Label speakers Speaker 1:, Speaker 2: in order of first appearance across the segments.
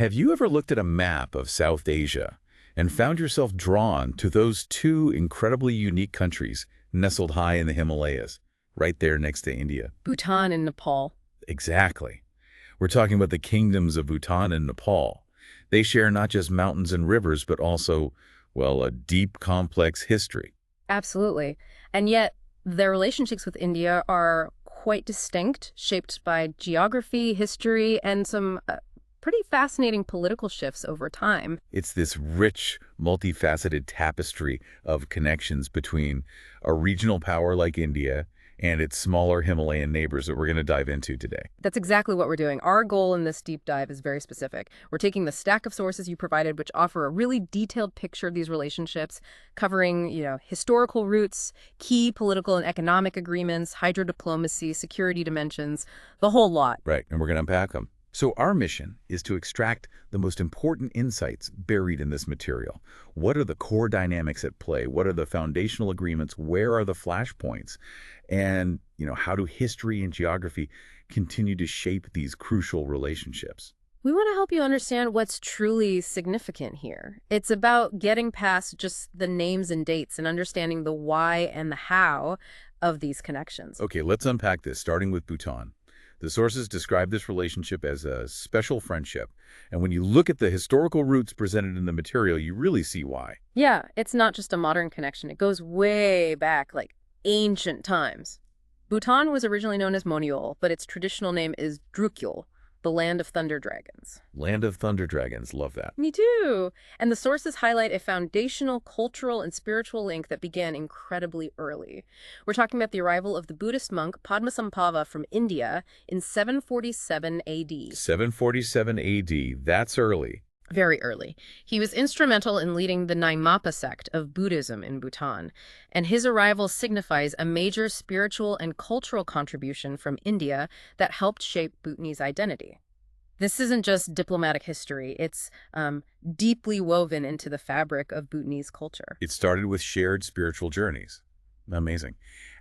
Speaker 1: Have you ever looked at a map of South Asia and found yourself drawn to those two incredibly unique countries nestled high in the Himalayas, right there next to India?
Speaker 2: Bhutan and Nepal.
Speaker 1: Exactly. We're talking about the kingdoms of Bhutan and Nepal. They share not just mountains and rivers, but also, well, a deep, complex history.
Speaker 2: Absolutely. And yet, their relationships with India are quite distinct, shaped by geography, history, and some pretty fascinating political shifts over time.
Speaker 1: It's this rich, multifaceted tapestry of connections between a regional power like India and its smaller Himalayan neighbors that we're going to dive into today.
Speaker 2: That's exactly what we're doing. Our goal in this deep dive is very specific. We're taking the stack of sources you provided, which offer a really detailed picture of these relationships, covering, historical roots, key political and economic agreements, hydrodiplomacy, security dimensions, the whole lot.
Speaker 1: Right, and we're going to unpack them. So our mission is to extract the most important insights buried in this material. What are the core dynamics at play? What are the foundational agreements? Where are the flashpoints? And, how do history and geography continue to shape these crucial relationships?
Speaker 2: We want to help you understand what's truly significant here. It's about getting past just the names and dates and understanding the why and the how of these connections.
Speaker 1: Okay, let's unpack this, starting with Bhutan. The sources describe this relationship as a special friendship, and when you look at the historical roots presented in the material, you really see why.
Speaker 2: Yeah, it's not just a modern connection. It goes way back, like ancient times. Bhutan was originally known as Monyul, but its traditional name is Drukyul, the land of thunder dragons.
Speaker 1: Land of Thunder Dragons, love that.
Speaker 2: Me too. And the sources highlight a foundational cultural and spiritual link that began incredibly early. We're talking about the arrival of the Buddhist monk Padmasambhava from India in 747 AD.
Speaker 1: 747 AD, that's early.
Speaker 2: Very early. He was instrumental in leading the Nyingma sect of Buddhism in Bhutan, and his arrival signifies a major spiritual and cultural contribution from India that helped shape Bhutanese identity. This isn't just diplomatic history, it's deeply woven into the fabric of Bhutanese culture.
Speaker 1: It started with shared spiritual journeys. Amazing.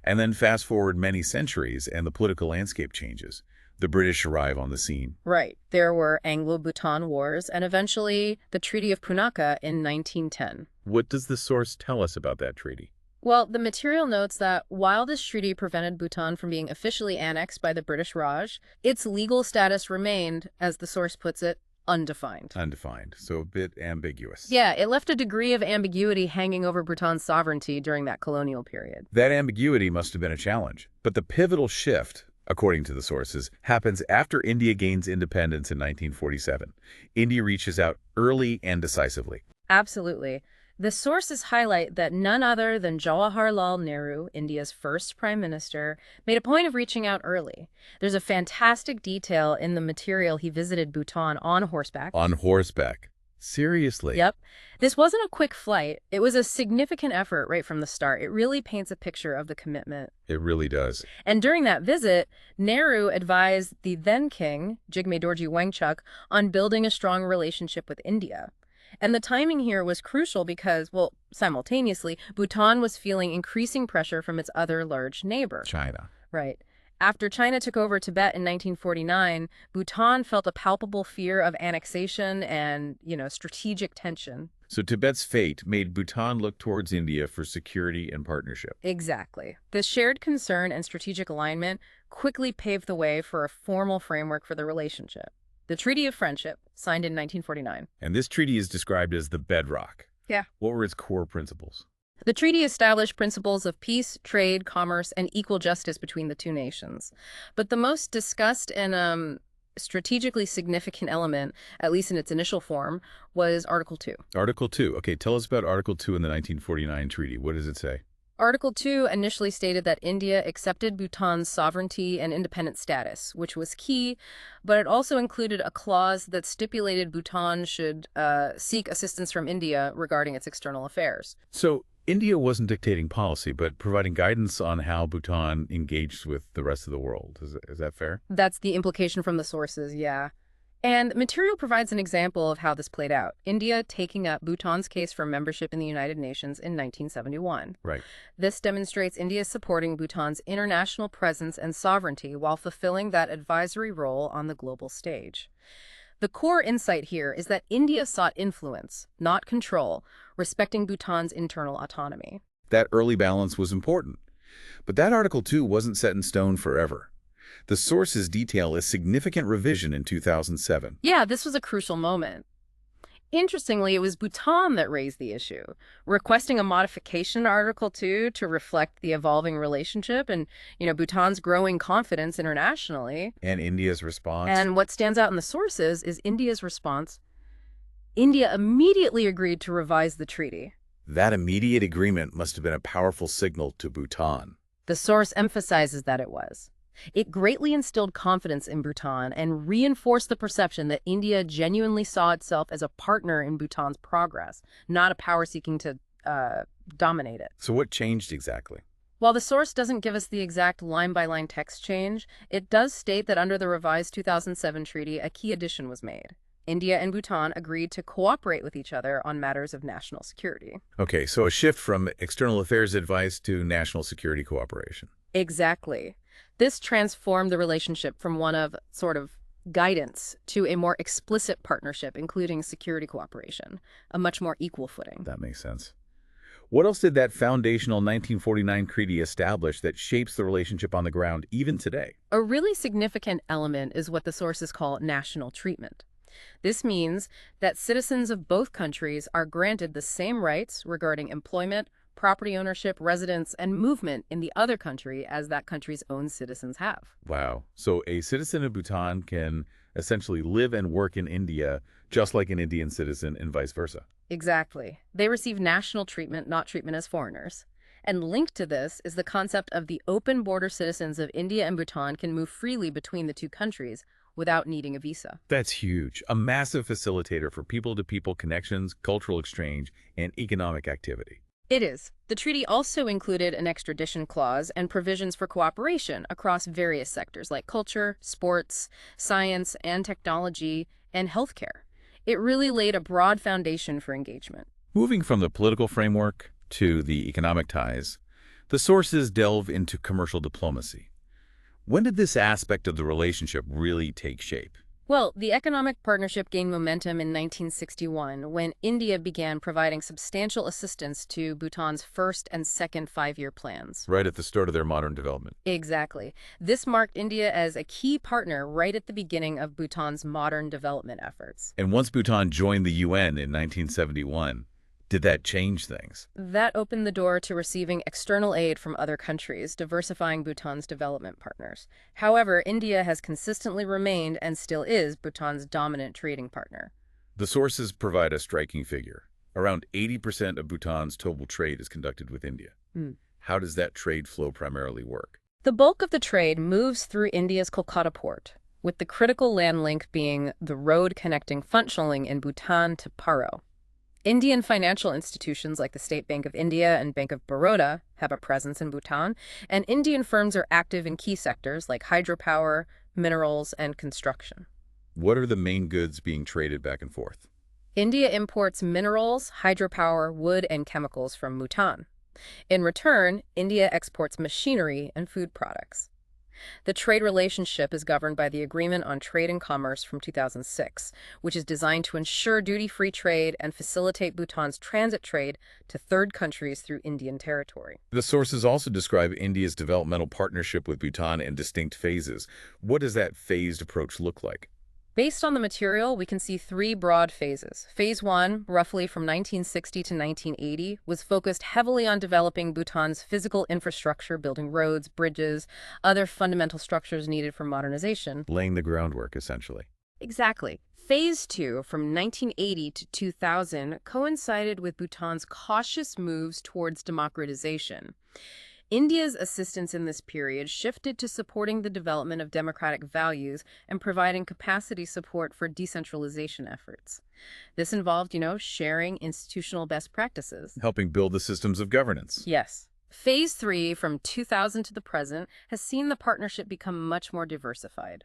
Speaker 1: And then fast forward many centuries and the political landscape changes. The British arrive on the scene.
Speaker 2: Right. There were Anglo-Bhutan Wars and eventually the Treaty of Punakha in 1910.
Speaker 1: What does the source tell us about that treaty?
Speaker 2: Well, the material notes that while this treaty prevented Bhutan from being officially annexed by the British Raj, its legal status remained, as the source puts it, undefined.
Speaker 1: Undefined, so a bit ambiguous.
Speaker 2: Yeah, it left a degree of ambiguity hanging over Bhutan's sovereignty during that colonial period.
Speaker 1: That ambiguity must have been a challenge. But the pivotal shift, according to the sources, happens after India gains independence in 1947. India reaches out early and decisively.
Speaker 2: Absolutely. The sources highlight that none other than Jawaharlal Nehru, India's first prime minister, made a point of reaching out early. There's a fantastic detail in the material he visited Bhutan on horseback.
Speaker 1: On horseback. Seriously?
Speaker 2: Yep. This wasn't a quick flight. It was a significant effort right from the start. It really paints a picture of the commitment.
Speaker 1: It really does.
Speaker 2: And during that visit, Nehru advised the then king, Jigme Dorji Wangchuck, on building a strong relationship with India. And the timing here was crucial because, well, simultaneously, Bhutan was feeling increasing pressure from its other large neighbor.
Speaker 1: China.
Speaker 2: Right. After China took over Tibet in 1949, Bhutan felt a palpable fear of annexation and, strategic tension.
Speaker 1: So Tibet's fate made Bhutan look towards India for security and partnership.
Speaker 2: Exactly. This shared concern and strategic alignment quickly paved the way for a formal framework for the relationship. The Treaty of Friendship, signed in 1949.
Speaker 1: And this treaty is described as the bedrock.
Speaker 2: Yeah.
Speaker 1: What were its core principles?
Speaker 2: The treaty established principles of peace, trade, commerce, and equal justice between the two nations. But the most discussed and strategically significant element, at least in its initial form, was Article 2.
Speaker 1: Article 2. Okay, tell us about Article 2 in the 1949 treaty. What does it say?
Speaker 2: Article 2 initially stated that India accepted Bhutan's sovereignty and independent status, which was key, but it also included a clause that stipulated Bhutan should seek assistance from India regarding its external affairs.
Speaker 1: So India wasn't dictating policy, but providing guidance on how Bhutan engaged with the rest of the world. Is that fair?
Speaker 2: That's the implication from the sources, yeah. And material provides an example of how this played out. India taking up Bhutan's case for membership in the United Nations in 1971.
Speaker 1: Right.
Speaker 2: This demonstrates India supporting Bhutan's international presence and sovereignty while fulfilling that advisory role on the global stage. The core insight here is that India sought influence, not control, respecting Bhutan's internal autonomy.
Speaker 1: That early balance was important. But that article, too, wasn't set in stone forever. The sources detail a significant revision in 2007.
Speaker 2: Yeah, this was a crucial moment. Interestingly, it was Bhutan that raised the issue, requesting a modification to Article 2 to reflect the evolving relationship and, Bhutan's growing confidence internationally.
Speaker 1: And India's response?
Speaker 2: And what stands out in the sources is India's response. India immediately agreed to revise the treaty.
Speaker 1: That immediate agreement must have been a powerful signal to Bhutan.
Speaker 2: The source emphasizes that it was. It greatly instilled confidence in Bhutan and reinforced the perception that India genuinely saw itself as a partner in Bhutan's progress, not a power seeking to dominate it.
Speaker 1: So what changed exactly?
Speaker 2: While the source doesn't give us the exact line-by-line text change, it does state that under the revised 2007 treaty, a key addition was made. India and Bhutan agreed to cooperate with each other on matters of national security.
Speaker 1: Okay, so a shift from external affairs advice to national security cooperation.
Speaker 2: Exactly. This transformed the relationship from one of sort of guidance to a more explicit partnership, including security cooperation, a much more equal footing.
Speaker 1: That makes sense. What else did that foundational 1949 treaty establish that shapes the relationship on the ground even today?
Speaker 2: A really significant element is what the sources call national treatment. This means that citizens of both countries are granted the same rights regarding employment, property ownership, residence, and movement in the other country as that country's own citizens have.
Speaker 1: Wow. So a citizen of Bhutan can essentially live and work in India just like an Indian citizen and vice versa.
Speaker 2: Exactly. They receive national treatment, not treatment as foreigners. And linked to this is the concept of the open border citizens of India and Bhutan can move freely between the two countries without needing a visa.
Speaker 1: That's huge. A massive facilitator for people-to-people connections, cultural exchange, and economic activity.
Speaker 2: It is. The treaty also included an extradition clause and provisions for cooperation across various sectors like culture, sports, science and technology, and healthcare. It really laid a broad foundation for engagement.
Speaker 1: Moving from the political framework to the economic ties, the sources delve into commercial diplomacy. When did this aspect of the relationship really take shape?
Speaker 2: Well, the economic partnership gained momentum in 1961 when India began providing substantial assistance to Bhutan's first and second five-year plans.
Speaker 1: Right at the start of their modern development.
Speaker 2: Exactly. This marked India as a key partner right at the beginning of Bhutan's modern development efforts.
Speaker 1: And once Bhutan joined the UN in 1971, did that change things?
Speaker 2: That opened the door to receiving external aid from other countries, diversifying Bhutan's development partners. However, India has consistently remained and still is Bhutan's dominant trading partner.
Speaker 1: The sources provide a striking figure. Around 80% of Bhutan's total trade is conducted with India. How does that trade flow primarily work?
Speaker 2: The bulk of the trade moves through India's Kolkata port, with the critical land link being the road connecting Phuntsholling in Bhutan to Paro. Indian financial institutions like the State Bank of India and Bank of Baroda have a presence in Bhutan, and Indian firms are active in key sectors like hydropower, minerals, and construction.
Speaker 1: What are the main goods being traded back and forth?
Speaker 2: India imports minerals, hydropower, wood, and chemicals from Bhutan. In return, India exports machinery and food products. The trade relationship is governed by the Agreement on Trade and Commerce from 2006, which is designed to ensure duty-free trade and facilitate Bhutan's transit trade to third countries through Indian territory.
Speaker 1: The sources also describe India's developmental partnership with Bhutan in distinct phases. What does that phased approach look like?
Speaker 2: Based on the material, we can see three broad phases. Phase 1, roughly from 1960 to 1980, was focused heavily on developing Bhutan's physical infrastructure, building roads, bridges, other fundamental structures needed for modernization.
Speaker 1: Laying the groundwork, essentially.
Speaker 2: Exactly. Phase 2, from 1980 to 2000, coincided with Bhutan's cautious moves towards democratization. India's assistance in this period shifted to supporting the development of democratic values and providing capacity support for decentralization efforts. This involved, sharing institutional best practices.
Speaker 1: Helping build the systems of governance.
Speaker 2: Yes. Phase 3, from 2000 to the present, has seen the partnership become much more diversified.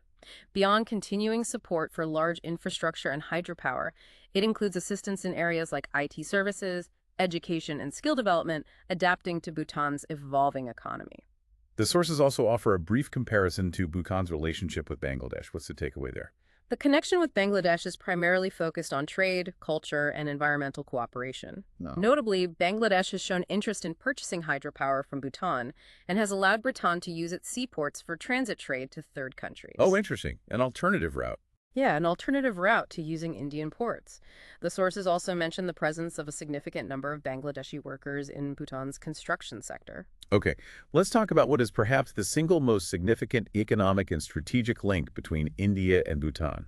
Speaker 2: Beyond continuing support for large infrastructure and hydropower, it includes assistance in areas like IT services, education, and skill development, adapting to Bhutan's evolving economy.
Speaker 1: The sources also offer a brief comparison to Bhutan's relationship with Bangladesh. What's the takeaway there?
Speaker 2: The connection with Bangladesh is primarily focused on trade, culture, and environmental cooperation.
Speaker 1: No.
Speaker 2: Notably, Bangladesh has shown interest in purchasing hydropower from Bhutan and has allowed Bhutan to use its seaports for transit trade to third
Speaker 1: Oh,
Speaker 2: countries.
Speaker 1: interesting. An alternative route.
Speaker 2: Yeah, an alternative route to using Indian ports. The sources also mention the presence of a significant number of Bangladeshi workers in Bhutan's construction sector.
Speaker 1: Okay, let's talk about what is perhaps the single most significant economic and strategic link between India and Bhutan.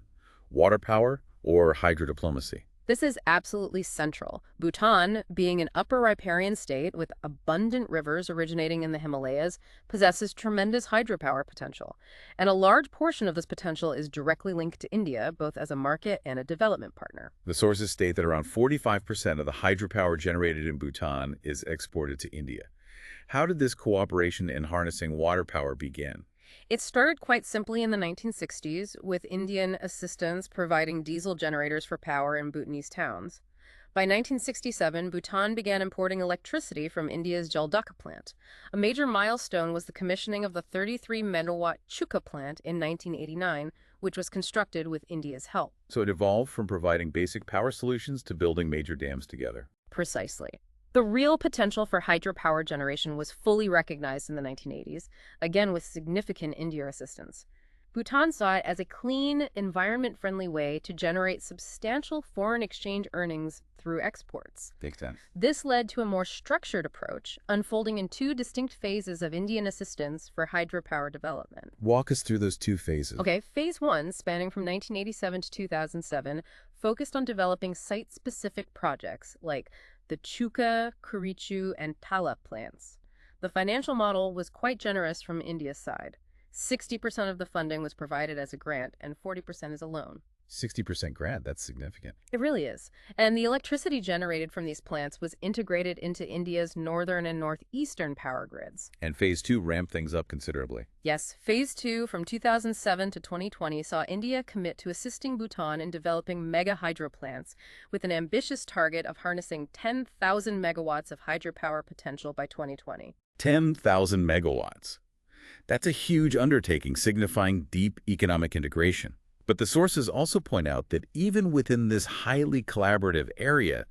Speaker 1: Water power or hydrodiplomacy?
Speaker 2: This is absolutely central. Bhutan, being an upper riparian state with abundant rivers originating in the Himalayas, possesses tremendous hydropower potential. And a large portion of this potential is directly linked to India, both as a market and a development partner.
Speaker 1: The sources state that around 45% of the hydropower generated in Bhutan is exported to India. How did this cooperation in harnessing water power begin?
Speaker 2: It started quite simply in the 1960s, with Indian assistance providing diesel generators for power in Bhutanese towns. By 1967, Bhutan began importing electricity from India's Jaldaka plant. A major milestone was the commissioning of the 33-megawatt Chuka plant in 1989, which was constructed with India's help.
Speaker 1: So it evolved from providing basic power solutions to building major dams together.
Speaker 2: Precisely. The real potential for hydropower generation was fully recognized in the 1980s, again with significant India assistance. Bhutan saw it as a clean, environment-friendly way to generate substantial foreign exchange earnings through exports.
Speaker 1: Makes sense.
Speaker 2: This led to a more structured approach, unfolding in two distinct phases of Indian assistance for hydropower development.
Speaker 1: Walk us through those two phases.
Speaker 2: Okay, phase one, spanning from 1987 to 2007, focused on developing site-specific projects like the Chuka, Kurichu, and Tala plants. The financial model was quite generous from India's side. 60% of the funding was provided as a grant and 40% as a loan.
Speaker 1: 60% grant, that's significant.
Speaker 2: It really is. And the electricity generated from these plants was integrated into India's northern and northeastern power grids.
Speaker 1: And phase two ramped things up considerably.
Speaker 2: Yes, phase two from 2007 to 2020 saw India commit to assisting Bhutan in developing mega hydro plants with an ambitious target of harnessing 10,000 megawatts of hydropower potential by 2020.
Speaker 1: 10,000 megawatts. That's a huge undertaking signifying deep economic integration. But the sources also point out that even within this highly collaborative area,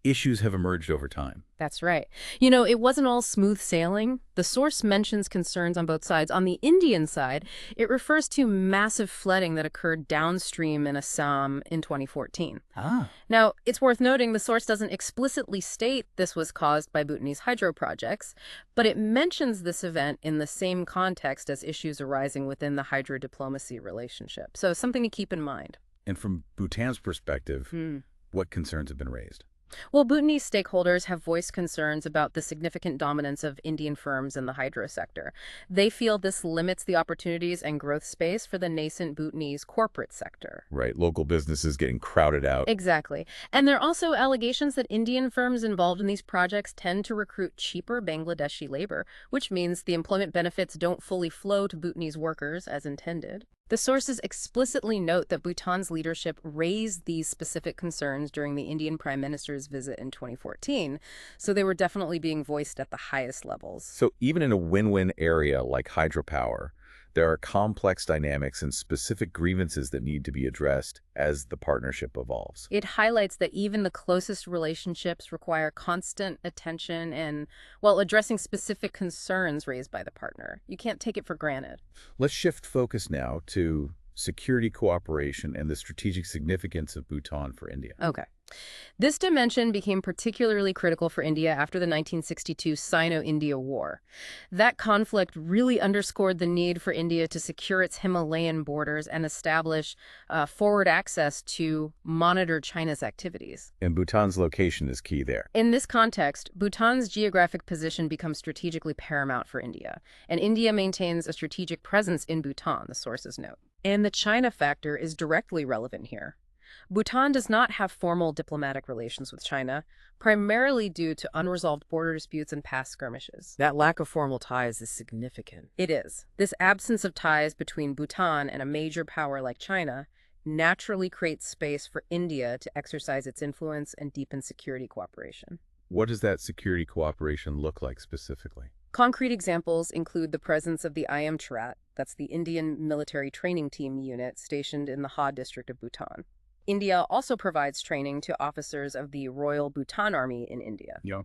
Speaker 1: issues have emerged over time.
Speaker 2: That's right. You know, it wasn't all smooth sailing. The source mentions concerns on both sides. On the Indian side, it refers to massive flooding that occurred downstream in Assam in 2014. Now, it's worth noting the source doesn't explicitly state this was caused by Bhutanese hydro projects, but it mentions this event in the same context as issues arising within the hydro diplomacy relationship. So something to keep in mind.
Speaker 1: And from Bhutan's perspective, what concerns have been raised?
Speaker 2: Well, Bhutanese stakeholders have voiced concerns about the significant dominance of Indian firms in the hydro sector. They feel this limits the opportunities and growth space for the nascent Bhutanese corporate sector.
Speaker 1: Right, local businesses getting crowded out.
Speaker 2: Exactly. And there are also allegations that Indian firms involved in these projects tend to recruit cheaper Bangladeshi labor, which means the employment benefits don't fully flow to Bhutanese workers as intended. The sources explicitly note that Bhutan's leadership raised these specific concerns during the Indian Prime Minister's visit in 2014, so they were definitely being voiced at the highest levels.
Speaker 1: So even in a win-win area like hydropower, there are complex dynamics and specific grievances that need to be addressed as the partnership evolves.
Speaker 2: It highlights that even the closest relationships require constant attention and, well, addressing specific concerns raised by the partner. You can't take it for granted.
Speaker 1: Let's shift focus now to security cooperation and the strategic significance of Bhutan for India.
Speaker 2: Okay. This dimension became particularly critical for India after the 1962 Sino-India War. That conflict really underscored the need for India to secure its Himalayan borders and establish forward access to monitor China's activities.
Speaker 1: And Bhutan's location is key there.
Speaker 2: In this context, Bhutan's geographic position becomes strategically paramount for India, and India maintains a strategic presence in Bhutan, the sources note. And the China factor is directly relevant here. Bhutan does not have formal diplomatic relations with China, primarily due to unresolved border disputes and past skirmishes.
Speaker 3: That lack of formal ties is significant.
Speaker 2: It is. This absence of ties between Bhutan and a major power like China naturally creates space for India to exercise its influence and deepen security cooperation.
Speaker 1: What does that security cooperation look like specifically?
Speaker 2: Concrete examples include the presence of the IMTRAT, that's the Indian Military Training Team unit stationed in the Ha district of Bhutan. India also provides training to officers of the Royal Bhutan Army in India.
Speaker 1: Yeah.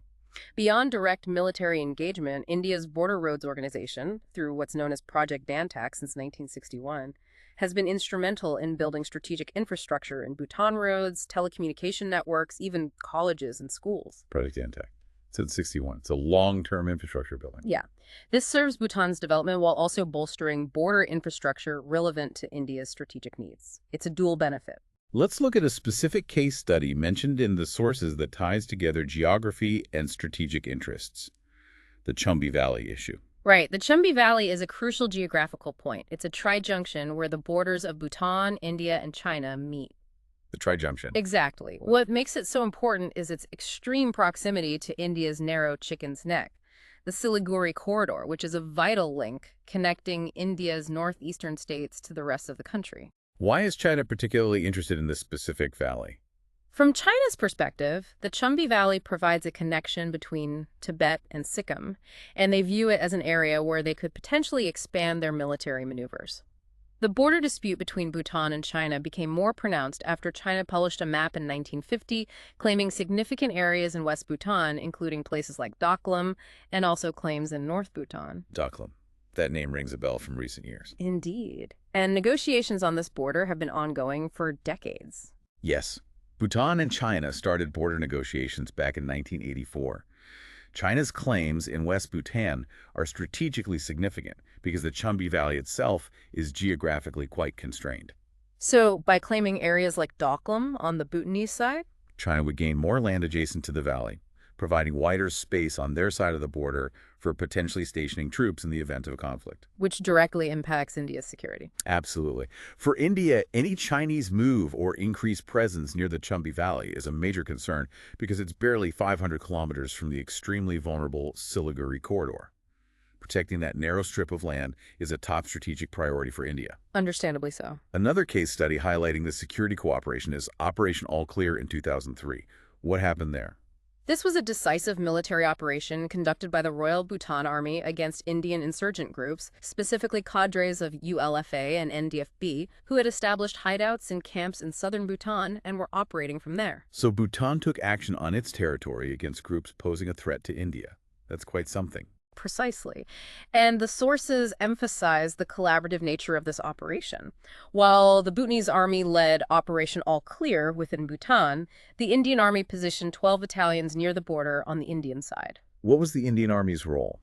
Speaker 2: Beyond direct military engagement, India's Border Roads Organization, through what's known as Project Dantak since 1961, has been instrumental in building strategic infrastructure in Bhutan roads, telecommunication networks, even colleges and schools.
Speaker 1: Project Antac. Since 61. It's a long-term infrastructure building.
Speaker 2: Yeah. This serves Bhutan's development while also bolstering border infrastructure relevant to India's strategic needs. It's a dual benefit.
Speaker 1: Let's look at a specific case study mentioned in the sources that ties together geography and strategic interests. The Chumbi Valley issue.
Speaker 2: Right. The Chumbi Valley is a crucial geographical point. It's a tri-junction where the borders of Bhutan, India, and China meet.
Speaker 1: The Tri-Junction.
Speaker 2: Exactly. What makes it so important is its extreme proximity to India's narrow Chicken's Neck, the Siliguri corridor, which is a vital link connecting India's northeastern states to the rest of the country.
Speaker 1: Why is China particularly interested in this specific valley?
Speaker 2: From China's perspective, the Chumbi Valley provides a connection between Tibet and Sikkim, and they view it as an area where they could potentially expand their military maneuvers. The border dispute between Bhutan and China became more pronounced after China published a map in 1950 claiming significant areas in West Bhutan, including places like Doklam, and also claims in North Bhutan.
Speaker 1: Doklam. That name rings a bell from recent years.
Speaker 2: Indeed. And negotiations on this border have been ongoing for decades.
Speaker 1: Yes. Bhutan and China started border negotiations back in 1984. China's claims in West Bhutan are strategically significant because the Chumbi Valley itself is geographically quite constrained.
Speaker 2: So, by claiming areas like Doklam on the Bhutanese side?
Speaker 1: China would gain more land adjacent to the valley, providing wider space on their side of the border for potentially stationing troops in the event of a conflict.
Speaker 2: Which directly impacts India's security.
Speaker 1: Absolutely. For India, any Chinese move or increased presence near the Chumbi Valley is a major concern because it's barely 500 kilometers from the extremely vulnerable Siliguri corridor. Protecting that narrow strip of land is a top strategic priority for India.
Speaker 2: Understandably so.
Speaker 1: Another case study highlighting the security cooperation is Operation All Clear in 2003. What happened there?
Speaker 2: This was a decisive military operation conducted by the Royal Bhutan Army against Indian insurgent groups, specifically cadres of ULFA and NDFB, who had established hideouts and camps in southern Bhutan and were operating from there.
Speaker 1: So Bhutan took action on its territory against groups posing a threat to India. That's quite something.
Speaker 2: Precisely. And the sources emphasize the collaborative nature of this operation. While the Bhutanese army led Operation All Clear within Bhutan, the Indian army positioned 12 battalions near the border on the Indian side.
Speaker 1: What was the Indian Army's role?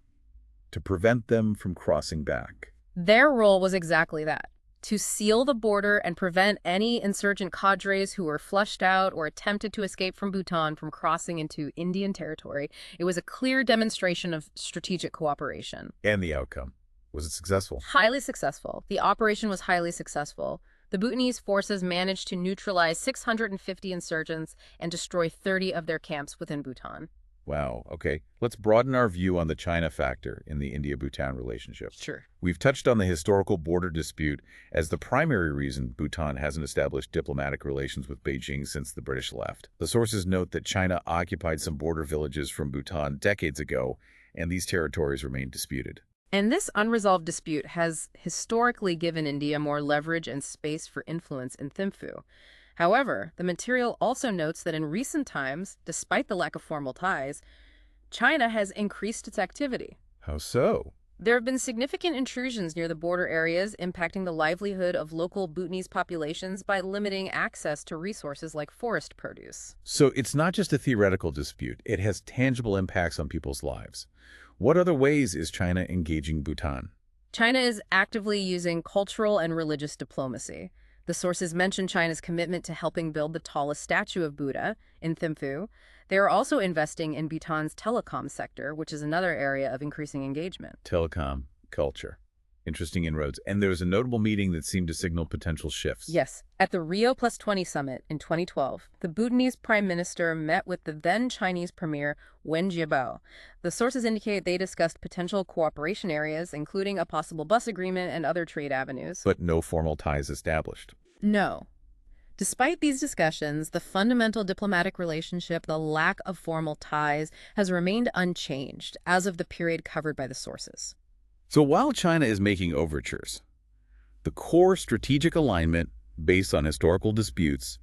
Speaker 1: To prevent them from crossing back.
Speaker 2: Their role was exactly that: to seal the border and prevent any insurgent cadres who were flushed out or attempted to escape from Bhutan from crossing into Indian territory. It was a clear demonstration of strategic cooperation.
Speaker 1: And the outcome? Was it successful?
Speaker 2: Highly successful. The operation was highly successful. The Bhutanese forces managed to neutralize 650 insurgents and destroy 30 of their camps within Bhutan.
Speaker 1: Wow, okay. Let's broaden our view on the China factor in the India-Bhutan relationship.
Speaker 2: Sure.
Speaker 1: We've touched on the historical border dispute as the primary reason Bhutan hasn't established diplomatic relations with Beijing since the British left. The sources note that China occupied some border villages from Bhutan decades ago, and these territories remain disputed.
Speaker 2: And this unresolved dispute has historically given India more leverage and space for influence in Thimphu. However, the material also notes that in recent times, despite the lack of formal ties, China has increased its activity.
Speaker 1: How so?
Speaker 2: There have been significant intrusions near the border areas, impacting the livelihood of local Bhutanese populations by limiting access to resources like forest produce.
Speaker 1: So it's not just a theoretical dispute, it has tangible impacts on people's lives. What other ways is China engaging Bhutan?
Speaker 2: China is actively using cultural and religious diplomacy. The sources mention China's commitment to helping build the tallest statue of Buddha in Thimphu. They are also investing in Bhutan's telecom sector, which is another area of increasing engagement.
Speaker 1: Telecom, culture. Interesting inroads. And there was a notable meeting that seemed to signal potential shifts.
Speaker 2: Yes. At the Rio+20 summit in 2012, the Bhutanese prime minister met with the then Chinese premier Wen Jiabao. The sources indicate they discussed potential cooperation areas, including a possible bus agreement and other trade avenues.
Speaker 1: But no formal ties established.
Speaker 2: No. Despite these discussions, the fundamental diplomatic relationship, the lack of formal ties, has remained unchanged as of the period covered by the sources.
Speaker 1: So while China is making overtures, the core strategic alignment based on historical disputes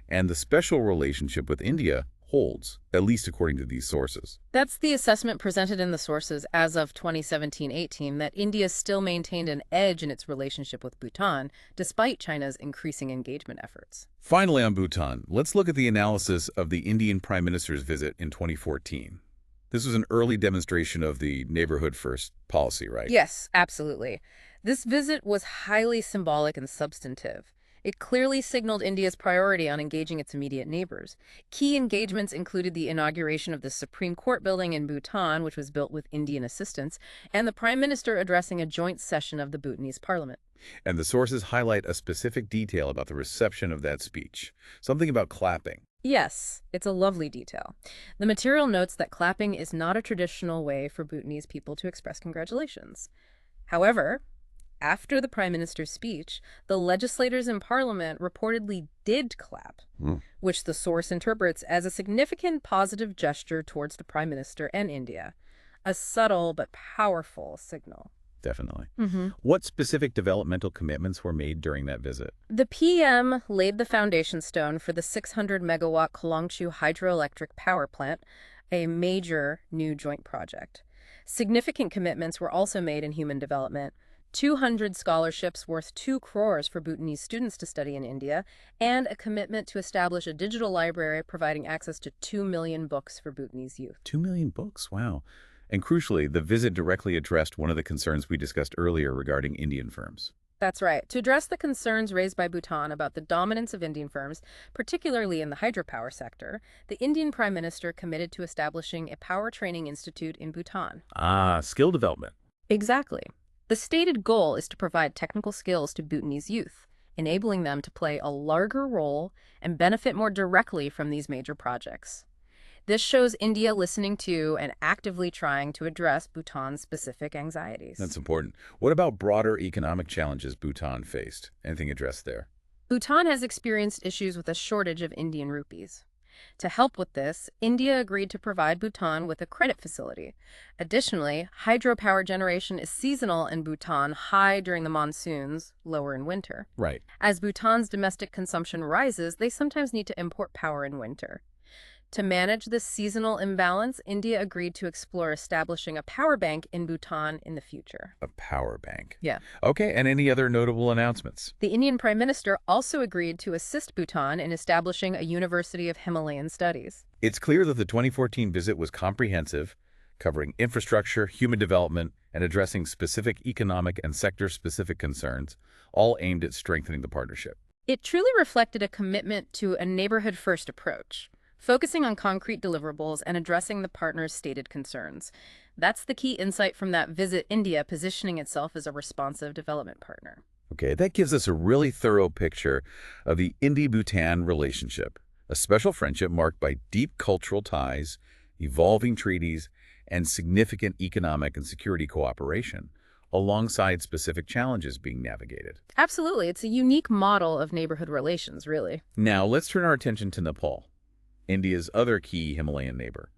Speaker 1: and the special relationship with India holds, at least according to these sources.
Speaker 2: That's the assessment presented in the sources as of 2017-18, that India still maintained an edge in its relationship with Bhutan, despite China's increasing engagement efforts.
Speaker 1: Finally, on Bhutan, let's look at the analysis of the Indian Prime Minister's visit in 2014. This was an early demonstration of the neighborhood first policy, right?
Speaker 2: Yes, absolutely. This visit was highly symbolic and substantive. It clearly signaled India's priority on engaging its immediate neighbors. Key engagements included the inauguration of the Supreme Court building in Bhutan, which was built with Indian assistance, and the Prime Minister addressing a joint session of the Bhutanese parliament.
Speaker 1: And the sources highlight a specific detail about the reception of that speech, something about clapping.
Speaker 2: Yes, it's a lovely detail. The material notes that clapping is not a traditional way for Bhutanese people to express congratulations. However, after the Prime Minister's speech, the legislators in Parliament reportedly did clap, which the source interprets as a significant positive gesture towards the Prime Minister and India. A subtle but powerful signal.
Speaker 1: Definitely. What specific developmental commitments were made during that visit?
Speaker 2: The PM laid the foundation stone for the 600-megawatt Kolongchu hydroelectric power plant, a major new joint project. Significant commitments were also made in human development. 200 scholarships worth 2 crores for Bhutanese students to study in India, and a commitment to establish a digital library providing access to 2 million books for Bhutanese youth.
Speaker 1: 2 million books, wow. And crucially, the visit directly addressed one of the concerns we discussed earlier regarding Indian firms.
Speaker 2: That's right. To address the concerns raised by Bhutan about the dominance of Indian firms, particularly in the hydropower sector, the Indian Prime Minister committed to establishing a power training institute in Bhutan.
Speaker 1: Ah, skill development.
Speaker 2: Exactly. The stated goal is to provide technical skills to Bhutanese youth, enabling them to play a larger role and benefit more directly from these major projects. This shows India listening to and actively trying to address Bhutan's specific anxieties.
Speaker 1: That's important. What about broader economic challenges Bhutan faced? Anything addressed there?
Speaker 2: Bhutan has experienced issues with a shortage of Indian rupees. To help with this, India agreed to provide Bhutan with a credit facility. Additionally, hydropower generation is seasonal in Bhutan, high during the monsoons, lower in winter.
Speaker 1: Right.
Speaker 2: As Bhutan's domestic consumption rises, they sometimes need to import power in winter. To manage this seasonal imbalance, India agreed to explore establishing a power bank in Bhutan in the future.
Speaker 1: A power bank.
Speaker 2: Yeah.
Speaker 1: Okay, and any other notable announcements?
Speaker 2: The Indian Prime Minister also agreed to assist Bhutan in establishing a University of Himalayan Studies.
Speaker 1: It's clear that the 2014 visit was comprehensive, covering infrastructure, human development, and addressing specific economic and sector-specific concerns, all aimed at strengthening the partnership.
Speaker 2: It truly reflected a commitment to a neighborhood-first approach, focusing on concrete deliverables and addressing the partners' stated concerns. That's the key insight from that visit, India positioning itself as a responsive development partner.
Speaker 1: Okay, that gives us a really thorough picture of the India-Bhutan relationship, a special friendship marked by deep cultural ties, evolving treaties, and significant economic and security cooperation, alongside specific challenges being navigated.
Speaker 2: Absolutely. It's a unique model of neighborhood relations, really.
Speaker 1: Now, let's turn our attention to Nepal, India's other key Himalayan neighbor.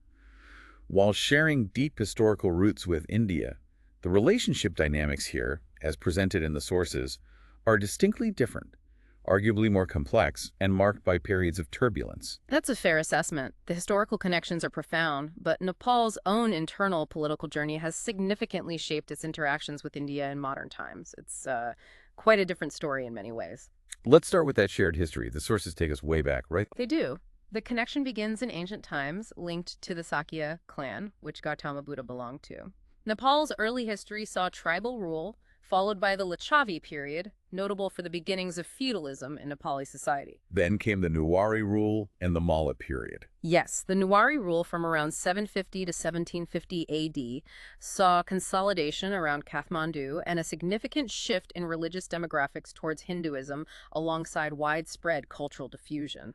Speaker 1: While sharing deep historical roots with India, the relationship dynamics here, as presented in the sources, are distinctly different, arguably more complex, and marked by periods of turbulence.
Speaker 2: That's a fair assessment. The historical connections are profound, but Nepal's own internal political journey has significantly shaped its interactions with India in modern times. It's quite a different story in many ways.
Speaker 1: Let's start with that shared history. The sources take us way back, right?
Speaker 2: They do. The connection begins in ancient times, linked to the Sakya clan, which Gautama Buddha belonged to. Nepal's early history saw tribal rule, followed by the Licchavi period, notable for the beginnings of feudalism in Nepali society.
Speaker 1: Then came the Newari rule and the Malla period.
Speaker 2: Yes, the Newari rule from around 750 to 1750 AD saw consolidation around Kathmandu and a significant shift in religious demographics towards Hinduism alongside widespread cultural diffusion.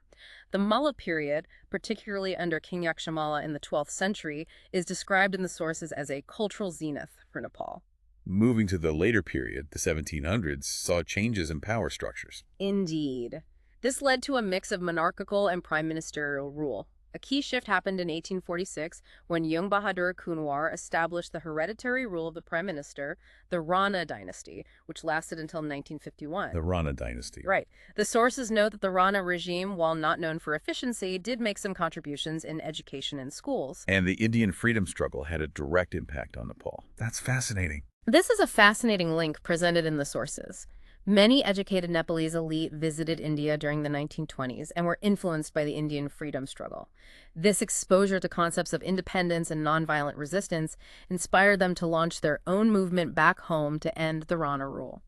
Speaker 2: The Malla period, particularly under King Yakshamala in the 12th century, is described in the sources as a cultural zenith for Nepal.
Speaker 1: Moving to the later period, the 1700s, saw changes in power structures.
Speaker 2: Indeed. This led to a mix of monarchical and prime ministerial rule. A key shift happened in 1846 when Jung Bahadur Kunwar established the hereditary rule of the prime minister, the Rana dynasty, which lasted until 1951.
Speaker 1: The Rana dynasty.
Speaker 2: Right. The sources note that the Rana regime, while not known for efficiency, did make some contributions in education and schools.
Speaker 1: And the Indian freedom struggle had a direct impact on Nepal. That's fascinating.
Speaker 2: This is a fascinating link presented in the sources. Many educated Nepalese elite visited India during the 1920s and were influenced by the Indian freedom struggle. This exposure to concepts of independence and nonviolent resistance inspired them to launch their own movement back home to end the Rana rule.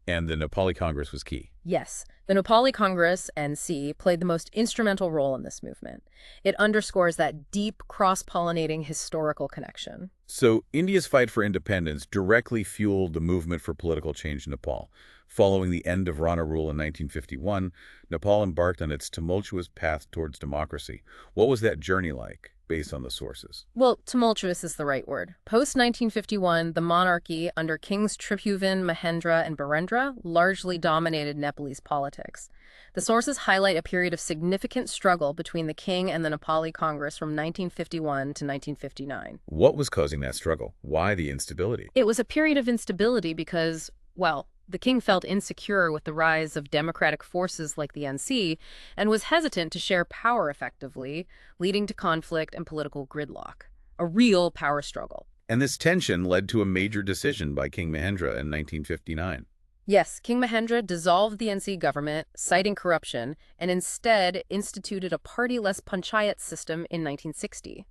Speaker 1: And the Nepali Congress was key.
Speaker 2: Yes, the Nepali Congress, NC, played the most instrumental role in this movement. It underscores that deep, cross-pollinating historical connection.
Speaker 1: So India's fight for independence directly fueled the movement for political change in Nepal. Following the end of Rana rule in 1951, Nepal embarked on its tumultuous path towards democracy. What was that journey like, based on the sources?
Speaker 2: Well, tumultuous is the right word. Post-1951, the monarchy under Kings Tribhuvan, Mahendra, and Birendra largely dominated Nepalese politics. The sources highlight a period of significant struggle between the king and the Nepali Congress from 1951 to 1959.
Speaker 1: What was causing that struggle? Why the instability?
Speaker 2: It was a period of instability because, well, the king felt insecure with the rise of democratic forces like the NC and was hesitant to share power effectively, leading to conflict and political gridlock. A real power struggle.
Speaker 1: And this tension led to a major decision by King Mahendra in 1959.
Speaker 2: Yes, King Mahendra dissolved the NC government, citing corruption, and instead instituted a party-less panchayat system in 1960.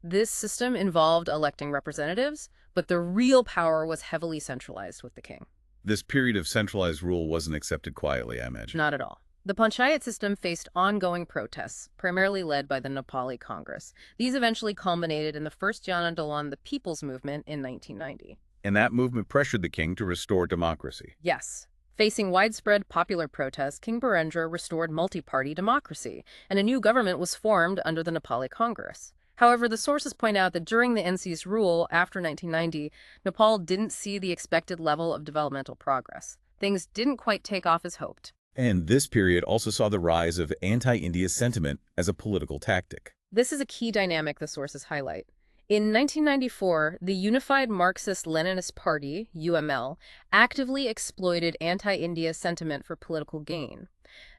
Speaker 2: This system involved electing representatives, but the real power was heavily centralized with the king.
Speaker 1: This period of centralized rule wasn't accepted quietly, I imagine.
Speaker 2: Not at all. The panchayat system faced ongoing protests, primarily led by the Nepali Congress. These eventually culminated in the first Jan Andolan, the People's Movement, in 1990.
Speaker 1: And that movement pressured the king to restore democracy.
Speaker 2: Yes. Facing widespread popular protests, King Birendra restored multi-party democracy, and a new government was formed under the Nepali Congress. However, the sources point out that during the NC's rule after 1990, Nepal didn't see the expected level of developmental progress. Things didn't quite take off as hoped.
Speaker 1: And this period also saw the rise of anti-India sentiment as a political tactic.
Speaker 2: This is a key dynamic the sources highlight. In 1994, the Unified Marxist-Leninist Party, UML, actively exploited anti-India sentiment for political gain.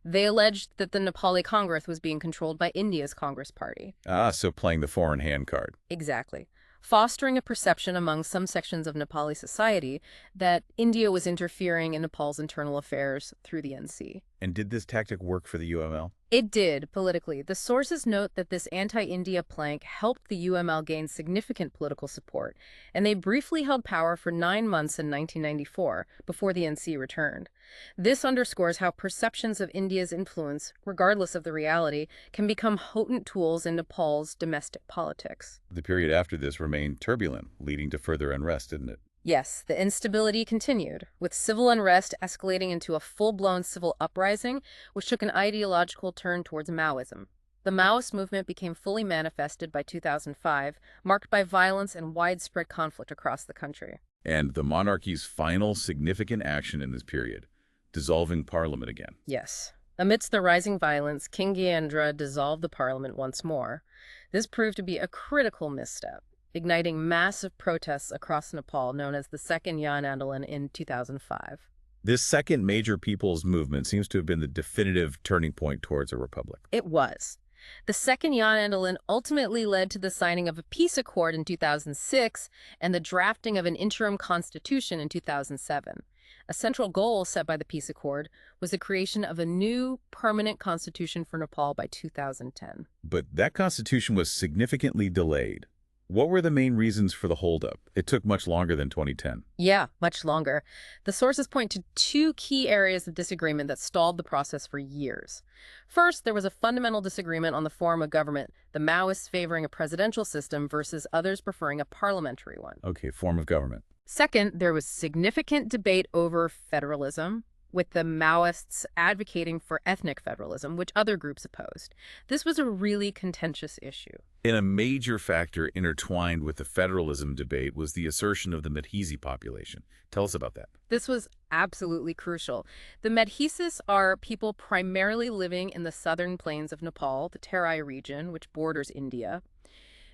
Speaker 2: They alleged that the Nepali Congress was being controlled by India's Congress Party.
Speaker 1: So playing the foreign hand card.
Speaker 2: Exactly. Fostering a perception among some sections of Nepali society that India was interfering in Nepal's internal affairs through the NC.
Speaker 1: And did this tactic work for the UML?
Speaker 2: It did, politically. The sources note that this anti-India plank helped the UML gain significant political support, and they briefly held power for 9 months in 1994, before the NC returned. This underscores how perceptions of India's influence, regardless of the reality, can become potent tools in Nepal's domestic politics.
Speaker 1: The period after this remained turbulent, leading to further unrest, didn't it?
Speaker 2: Yes, the instability continued, with civil unrest escalating into a full-blown civil uprising, which took an ideological turn towards Maoism. The Maoist movement became fully manifested by 2005, marked by violence and widespread conflict across the country.
Speaker 1: And the monarchy's final significant action in this period, dissolving parliament again.
Speaker 2: Yes. Amidst the rising violence, King Gyanendra dissolved the parliament once more. This proved to be a critical misstep, igniting massive protests across Nepal known as the Second Jan Andolan in 2005.
Speaker 1: This second major people's movement seems to have been the definitive turning point towards a republic.
Speaker 2: It was. The Second Jan Andolan ultimately led to the signing of a peace accord in 2006 and the drafting of an interim constitution in 2007. A central goal set by the peace accord was the creation of a new permanent constitution for Nepal by 2010.
Speaker 1: But that constitution was significantly delayed. What were the main reasons for the holdup? It took much longer than 2010.
Speaker 2: Yeah, much longer. The sources point to two key areas of disagreement that stalled the process for years. First, there was a fundamental disagreement on the form of government, the Maoists favoring a presidential system versus others preferring a parliamentary one.
Speaker 1: Okay, form of government.
Speaker 2: Second, there was significant debate over federalism, with the Maoists advocating for ethnic federalism, which other groups opposed. This was a really contentious issue.
Speaker 1: And a major factor intertwined with the federalism debate was the assertion of the Madhesi population. Tell us about that.
Speaker 2: This was absolutely crucial. The Madhesis are people primarily living in the southern plains of Nepal, the Terai region, which borders India.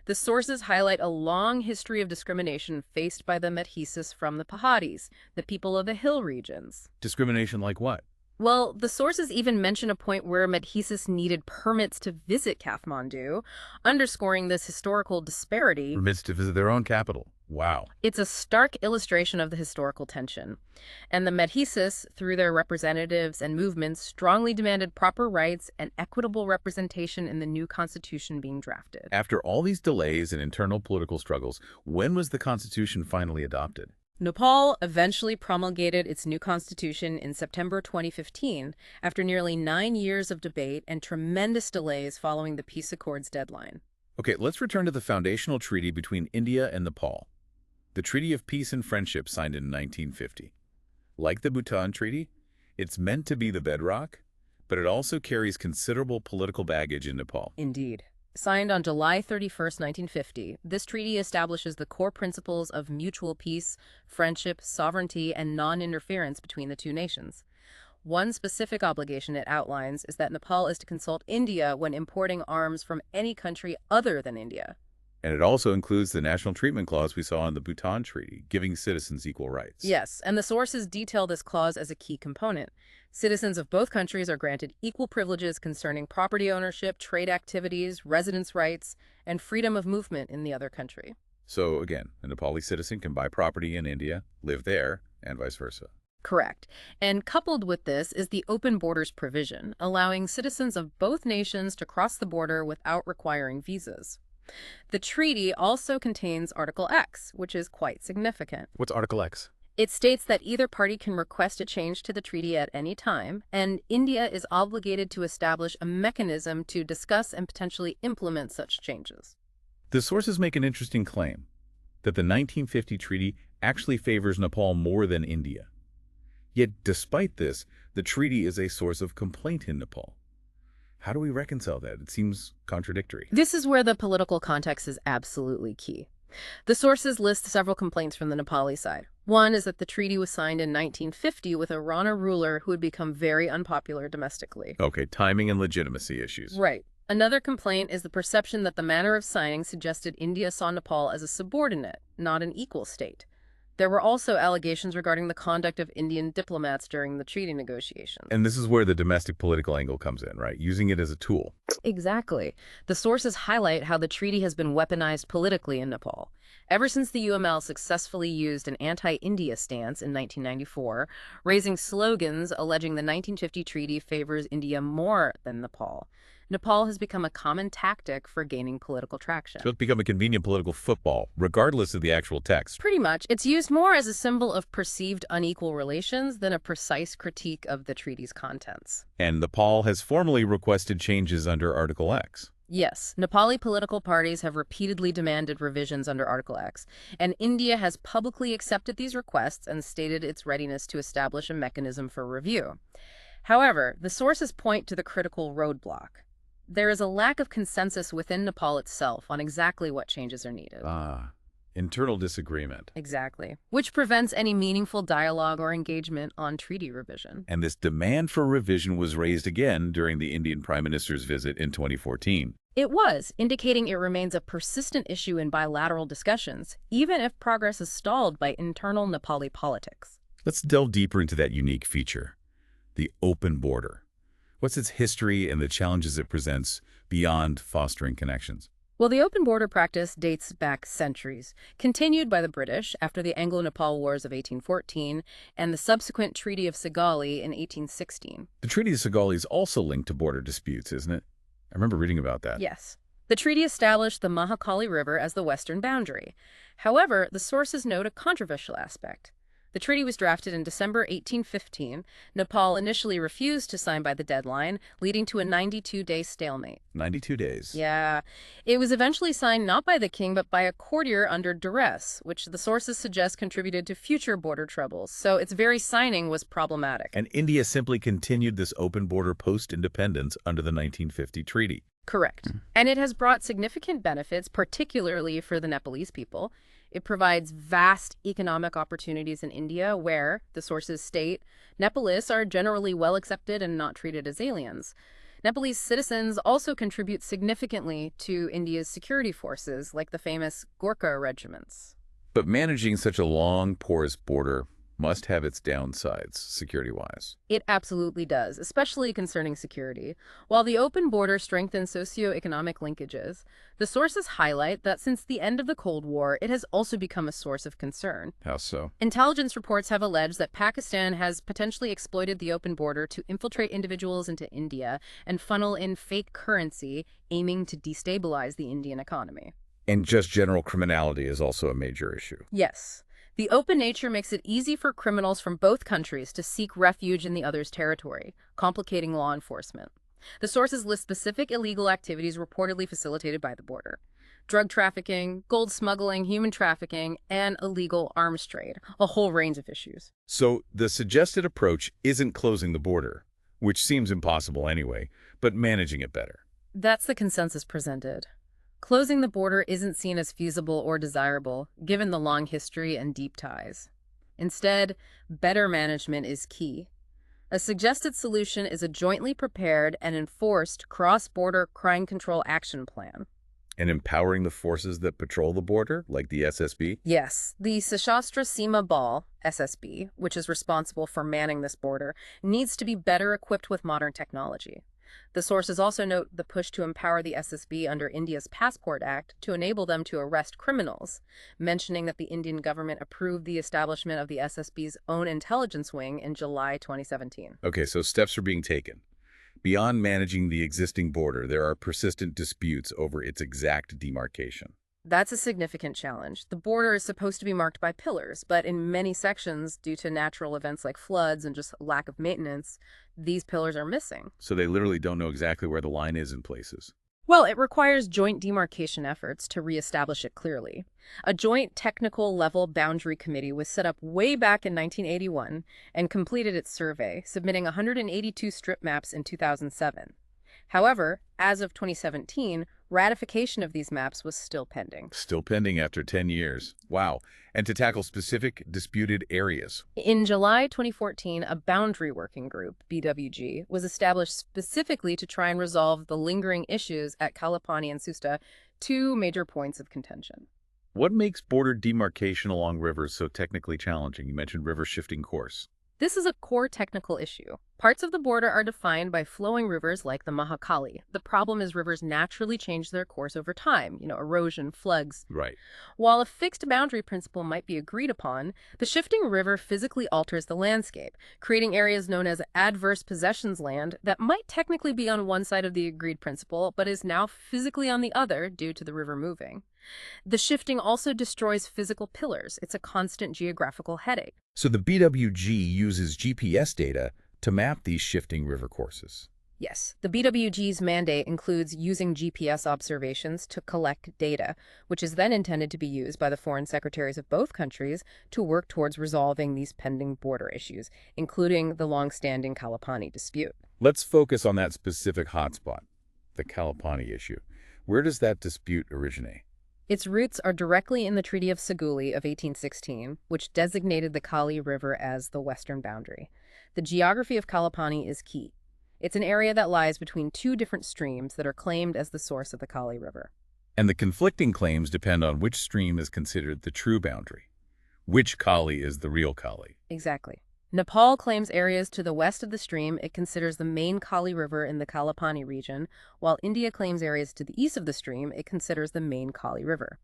Speaker 2: The sources highlight a long history of discrimination faced by the Madhesis from the Pahadis, the people of the hill regions.
Speaker 1: Discrimination like what?
Speaker 2: Well, the sources even mention a point where Madhesis needed permits to visit Kathmandu, underscoring this historical disparity.
Speaker 1: Permits to visit their own capital. Wow.
Speaker 2: It's a stark illustration of the historical tension. And the Madhesis, through their representatives and movements, strongly demanded proper rights and equitable representation in the new constitution being drafted.
Speaker 1: After all these delays and internal political struggles, when was the constitution finally adopted?
Speaker 2: Nepal eventually promulgated its new constitution in September 2015 after nearly 9 years of debate and tremendous delays following the peace accords deadline.
Speaker 1: Okay, let's return to the foundational treaty between India and Nepal. The Treaty of Peace and Friendship signed in 1950. Like the Bhutan Treaty, it's meant to be the bedrock, but it also carries considerable political baggage in Nepal.
Speaker 2: Indeed. Signed on July 31st, 1950, this treaty establishes the core principles of mutual peace, friendship, sovereignty, and non-interference between the two nations. One specific obligation it outlines is that Nepal is to consult India when importing arms from any country other than India.
Speaker 1: And it also includes the National Treatment Clause we saw in the Bhutan Treaty, giving citizens equal rights.
Speaker 2: Yes, and the sources detail this clause as a key component. Citizens of both countries are granted equal privileges concerning property ownership, trade activities, residence rights, and freedom of movement in the other country.
Speaker 1: So again, a Nepali citizen can buy property in India, live there, and vice versa.
Speaker 2: Correct. And coupled with this is the open borders provision, allowing citizens of both nations to cross the border without requiring visas. The treaty also contains Article X, which is quite significant.
Speaker 1: What's Article X?
Speaker 2: It states that either party can request a change to the treaty at any time, and India is obligated to establish a mechanism to discuss and potentially implement such changes.
Speaker 1: The sources make an interesting claim, that the 1950 treaty actually favors Nepal more than India. Yet, despite this, the treaty is a source of complaint in Nepal. How do we reconcile that? It seems contradictory.
Speaker 2: This is where the political context is absolutely key. The sources list several complaints from the Nepali side. One is that the treaty was signed in 1950 with a Rana ruler who had become very unpopular domestically.
Speaker 1: Okay, timing and legitimacy issues.
Speaker 2: Right. Another complaint is the perception that the manner of signing suggested India saw Nepal as a subordinate, not an equal state. There were also allegations regarding the conduct of Indian diplomats during the treaty negotiations.
Speaker 1: And this is where the domestic political angle comes in, right? Using it as a tool.
Speaker 2: Exactly. The sources highlight how the treaty has been weaponized politically in Nepal. Ever since the UML successfully used an anti-India stance in 1994, raising slogans alleging the 1950 treaty favors India more than Nepal, Nepal has become a common tactic for gaining political traction.
Speaker 1: So it's become a convenient political football, regardless of the actual text.
Speaker 2: Pretty much. It's used more as a symbol of perceived unequal relations than a precise critique of the treaty's contents.
Speaker 1: And Nepal has formally requested changes under Article X.
Speaker 2: Yes, Nepali political parties have repeatedly demanded revisions under Article X, and India has publicly accepted these requests and stated its readiness to establish a mechanism for review. However, the sources point to the critical roadblock. There is a lack of consensus within Nepal itself on exactly what changes are needed.
Speaker 1: Internal disagreement.
Speaker 2: Exactly. Which prevents any meaningful dialogue or engagement on treaty revision.
Speaker 1: And this demand for revision was raised again during the Indian Prime Minister's visit in 2014.
Speaker 2: It was, indicating it remains a persistent issue in bilateral discussions, even if progress is stalled by internal Nepali politics.
Speaker 1: Let's delve deeper into that unique feature, the open border. What's its history and the challenges it presents beyond fostering connections?
Speaker 2: Well, the open border practice dates back centuries, continued by the British after the Anglo-Nepal Wars of 1814 and the subsequent Treaty of Sigali in 1816.
Speaker 1: The Treaty of Sigali is also linked to border disputes, isn't it? I remember reading about that.
Speaker 2: Yes. The treaty established the Mahakali River as the western boundary. However, the sources note a controversial aspect. The treaty was drafted in December 1815. Nepal initially refused to sign by the deadline, leading to a 92-day stalemate.
Speaker 1: 92 days.
Speaker 2: Yeah, it was eventually signed not by the king, but by a courtier under duress, which the sources suggest contributed to future border troubles. So its very signing was problematic.
Speaker 1: And India simply continued this open border post-independence under the 1950 treaty.
Speaker 2: Correct. And it has brought significant benefits, particularly for the Nepalese people. It provides vast economic opportunities in India where, the sources state, Nepalese are generally well accepted and not treated as aliens. Nepalese citizens also contribute significantly to India's security forces, like the famous Gorkha regiments.
Speaker 1: But managing such a long, porous border must have its downsides, security-wise.
Speaker 2: It absolutely does, especially concerning security. While the open border strengthens socioeconomic linkages, the sources highlight that since the end of the Cold War, it has also become a source of concern.
Speaker 1: How so?
Speaker 2: Intelligence reports have alleged that Pakistan has potentially exploited the open border to infiltrate individuals into India and funnel in fake currency, aiming to destabilize the Indian economy.
Speaker 1: And just general criminality is also a major issue.
Speaker 2: Yes. The open nature makes it easy for criminals from both countries to seek refuge in the other's territory, complicating law enforcement. The sources list specific illegal activities reportedly facilitated by the border: drug trafficking, gold smuggling, human trafficking, and illegal arms trade, a whole range of issues.
Speaker 1: So the suggested approach isn't closing the border, which seems impossible anyway, but managing it better.
Speaker 2: That's the consensus presented. Closing the border isn't seen as feasible or desirable, given the long history and deep ties. Instead, better management is key. A suggested solution is a jointly prepared and enforced cross-border crime control action plan.
Speaker 1: And empowering the forces that patrol the border, like the SSB?
Speaker 2: Yes, the Sashastra Seema Bal, SSB, which is responsible for manning this border, needs to be better equipped with modern technology. The sources also note the push to empower the SSB under India's Passport Act to enable them to arrest criminals, mentioning that the Indian government approved the establishment of the SSB's own intelligence wing in July 2017.
Speaker 1: Okay, so steps are being taken. Beyond managing the existing border, there are persistent disputes over its exact demarcation.
Speaker 2: That's a significant challenge. The border is supposed to be marked by pillars, but in many sections, due to natural events like floods and just lack of maintenance, these pillars are missing.
Speaker 1: So they literally don't know exactly where the line is in places.
Speaker 2: Well, it requires joint demarcation efforts to reestablish it clearly. A joint technical level boundary committee was set up way back in 1981 and completed its survey, submitting 182 strip maps in 2007. However, as of 2017, ratification of these maps was still pending.
Speaker 1: Still pending after 10 years. Wow. And to tackle specific disputed areas.
Speaker 2: In July 2014, a boundary working group, BWG, was established specifically to try and resolve the lingering issues at Kalapani and Susta, two major points of contention.
Speaker 1: What makes border demarcation along rivers so technically challenging? You mentioned river shifting course.
Speaker 2: This is a core technical issue. Parts of the border are defined by flowing rivers like the Mahakali. The problem is rivers naturally change their course over time, erosion, floods.
Speaker 1: Right.
Speaker 2: While a fixed boundary principle might be agreed upon, the shifting river physically alters the landscape, creating areas known as adverse possessions land that might technically be on one side of the agreed principle, but is now physically on the other due to the river moving. The shifting also destroys physical pillars. It's a constant geographical headache.
Speaker 1: So the BWG uses GPS data to map these shifting river courses.
Speaker 2: Yes, the BWG's mandate includes using GPS observations to collect data, which is then intended to be used by the foreign secretaries of both countries to work towards resolving these pending border issues, including the long-standing Kalapani dispute.
Speaker 1: Let's focus on that specific hotspot, the Kalapani issue. Where does that dispute originate?
Speaker 2: Its roots are directly in the Treaty of Saguli of 1816, which designated the Kali River as the western boundary. The geography of Kalapani is key. It's an area that lies between two different streams that are claimed as the source of the Kali River.
Speaker 1: And the conflicting claims depend on which stream is considered the true boundary. Which Kali is the real Kali?
Speaker 2: Exactly. Nepal claims areas to the west of the stream it considers the main Kali River in the Kalapani region, while India claims areas to the east of the stream it considers the main Kali River.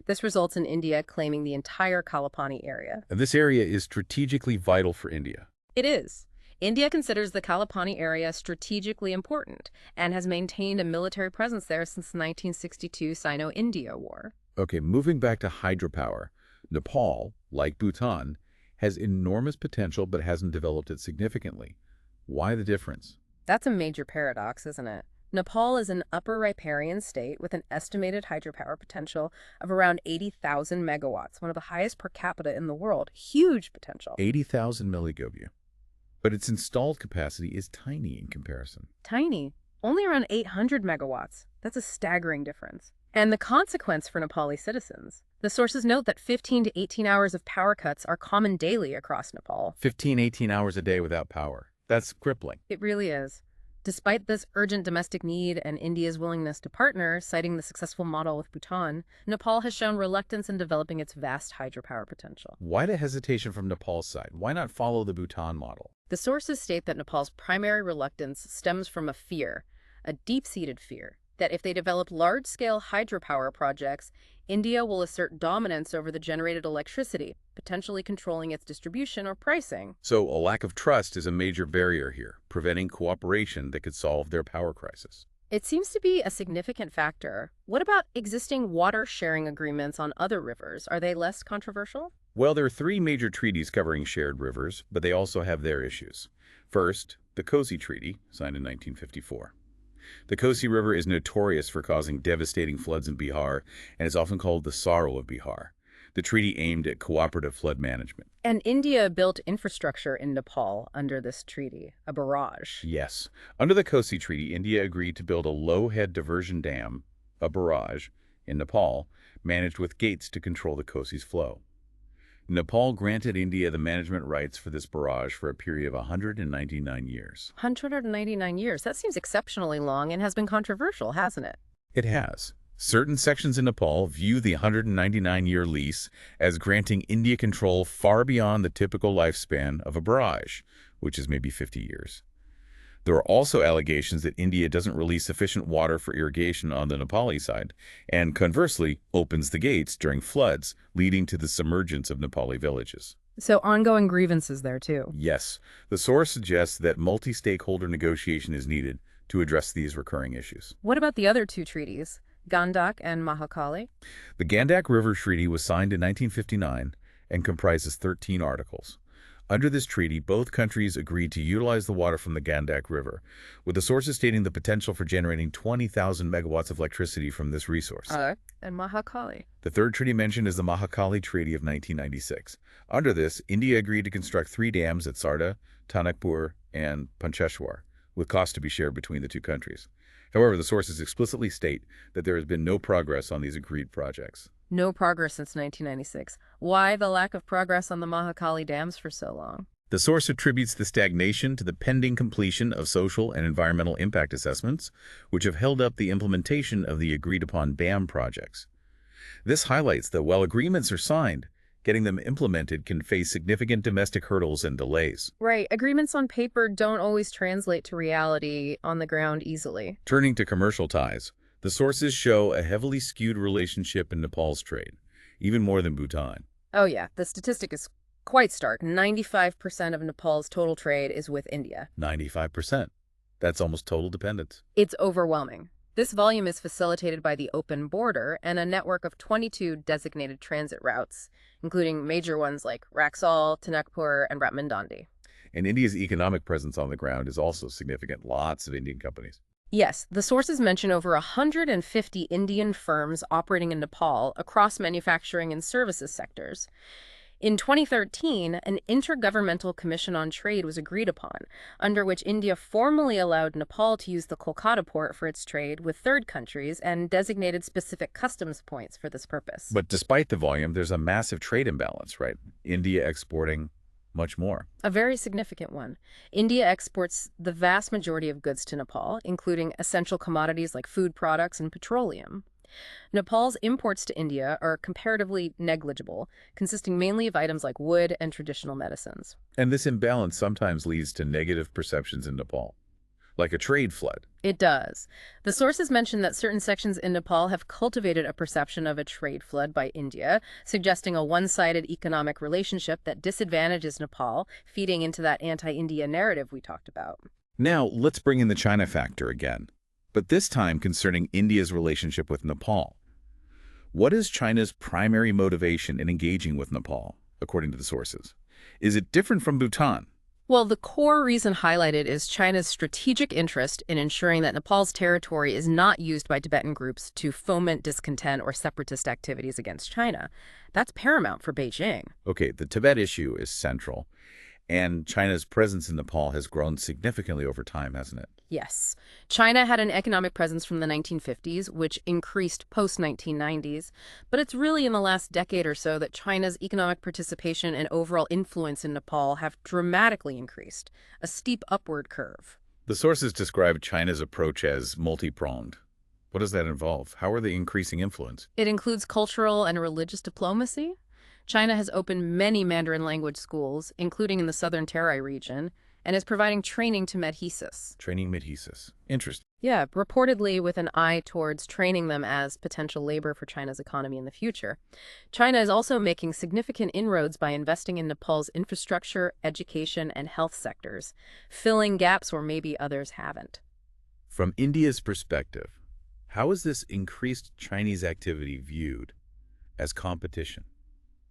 Speaker 2: This results in India claiming the entire Kalapani area.
Speaker 1: And this area is strategically vital for India.
Speaker 2: It is. India considers the Kalapani area strategically important and has maintained a military presence there since the 1962 Sino-India War.
Speaker 1: Okay, moving back to hydropower, Nepal, like Bhutan, has enormous potential but hasn't developed it significantly. Why the difference?
Speaker 2: That's a major paradox, isn't it? Nepal is an upper riparian state with an estimated hydropower potential of around 80,000 megawatts, one of the highest per capita in the world. Huge potential.
Speaker 1: 80,000 milligobia. But its installed capacity is tiny in comparison.
Speaker 2: Tiny. Only around 800 megawatts. That's a staggering difference. And the consequence for Nepali citizens. The sources note that 15 to 18 hours of power cuts are common daily across Nepal.
Speaker 1: 15, 18 hours a day without power. That's crippling.
Speaker 2: It really is. Despite this urgent domestic need and India's willingness to partner, citing the successful model with Bhutan, Nepal has shown reluctance in developing its vast hydropower potential.
Speaker 1: Why the hesitation from Nepal's side? Why not follow the Bhutan model?
Speaker 2: The sources state that Nepal's primary reluctance stems from a fear, a deep-seated fear, that if they develop large-scale hydropower projects, India will assert dominance over the generated electricity, potentially controlling its distribution or pricing.
Speaker 1: So a lack of trust is a major barrier here, preventing cooperation that could solve their power crisis.
Speaker 2: It seems to be a significant factor. What about existing water-sharing agreements on other rivers? Are they less controversial?
Speaker 1: Well, there are three major treaties covering shared rivers, but they also have their issues. First, the Kosi Treaty, signed in 1954. The Kosi River is notorious for causing devastating floods in Bihar and is often called the sorrow of Bihar. The treaty aimed at cooperative flood management.
Speaker 2: And India built infrastructure in Nepal under this treaty, a barrage.
Speaker 1: Yes. Under the Kosi Treaty, India agreed to build a low-head diversion dam, a barrage, in Nepal, managed with gates to control the Kosi's flow. Nepal granted India the management rights for this barrage for a period of 199 years.
Speaker 2: 199 years. That seems exceptionally long and has been controversial, hasn't it?
Speaker 1: It has. Certain sections in Nepal view the 199-year lease as granting India control far beyond the typical lifespan of a barrage, which is maybe 50 years. There are also allegations that India doesn't release sufficient water for irrigation on the Nepali side, and conversely, opens the gates during floods, leading to the submergence of Nepali villages.
Speaker 2: So ongoing grievances there, too.
Speaker 1: Yes, the source suggests that multi-stakeholder negotiation is needed to address these recurring issues.
Speaker 2: What about the other two treaties, Gandak and Mahakali?
Speaker 1: The Gandak River Treaty was signed in 1959 and comprises 13 articles. Under this treaty, both countries agreed to utilize the water from the Gandak River, with the sources stating the potential for generating 20,000 megawatts of electricity from this resource.
Speaker 2: And Mahakali.
Speaker 1: The third treaty mentioned is the Mahakali Treaty of 1996. Under this, India agreed to construct 3 dams at Sarda, Tanakpur, and Pancheshwar, with costs to be shared between the two countries. However, the sources explicitly state that there has been no progress on these agreed projects.
Speaker 2: No progress since 1996. Why the lack of progress on the Mahakali dams for so long?
Speaker 1: The source attributes the stagnation to the pending completion of social and environmental impact assessments, which have held up the implementation of the agreed-upon dam projects. This highlights that while agreements are signed, getting them implemented can face significant domestic hurdles and delays.
Speaker 2: Right. Agreements on paper don't always translate to reality on the ground easily.
Speaker 1: Turning to commercial ties, the sources show a heavily skewed relationship in Nepal's trade, even more than Bhutan.
Speaker 2: Oh yeah, the statistic is quite stark. 95% of Nepal's total trade is with India.
Speaker 1: 95%. That's almost total dependence.
Speaker 2: It's overwhelming. This volume is facilitated by the open border and a network of 22 designated transit routes, including major ones like Raxaul, Tanakpur, and Ratmandandi.
Speaker 1: And India's economic presence on the ground is also significant. Lots of Indian companies.
Speaker 2: Yes, the sources mention over 150 Indian firms operating in Nepal across manufacturing and services sectors. In 2013, an Intergovernmental Commission on Trade was agreed upon, under which India formally allowed Nepal to use the Kolkata port for its trade with third countries and designated specific customs points for this purpose.
Speaker 1: But despite the volume, there's a massive trade imbalance, right? India exporting much more.
Speaker 2: A very significant one. India exports the vast majority of goods to Nepal, including essential commodities like food products and petroleum. Nepal's imports to India are comparatively negligible, consisting mainly of items like wood and traditional medicines.
Speaker 1: And this imbalance sometimes leads to negative perceptions in Nepal, like a trade flood.
Speaker 2: It does. The sources mention that certain sections in Nepal have cultivated a perception of a trade flood by India, suggesting a one-sided economic relationship that disadvantages Nepal, feeding into that anti-India narrative we talked about.
Speaker 1: Now, let's bring in the China factor again, but this time concerning India's relationship with Nepal. What is China's primary motivation in engaging with Nepal, according to the sources? Is it different from Bhutan?
Speaker 2: Well, the core reason highlighted is China's strategic interest in ensuring that Nepal's territory is not used by Tibetan groups to foment discontent or separatist activities against China. That's paramount for Beijing.
Speaker 1: Okay, the Tibet issue is central, and China's presence in Nepal has grown significantly over time, hasn't it?
Speaker 2: Yes. China had an economic presence from the 1950s, which increased post-1990s, but it's really in the last decade or so that China's economic participation and overall influence in Nepal have dramatically increased, a steep upward curve.
Speaker 1: The sources describe China's approach as multi-pronged. What does that involve? How are they increasing influence?
Speaker 2: It includes cultural and religious diplomacy. China has opened many Mandarin language schools, including in the southern Terai region, and is providing training to medhesis.
Speaker 1: Training medhesis. Interesting.
Speaker 2: Yeah, reportedly with an eye towards training them as potential labor for China's economy in the future. China is also making significant inroads by investing in Nepal's infrastructure, education, and health sectors, filling gaps where maybe others haven't.
Speaker 1: From India's perspective, how is this increased Chinese activity viewed as competition?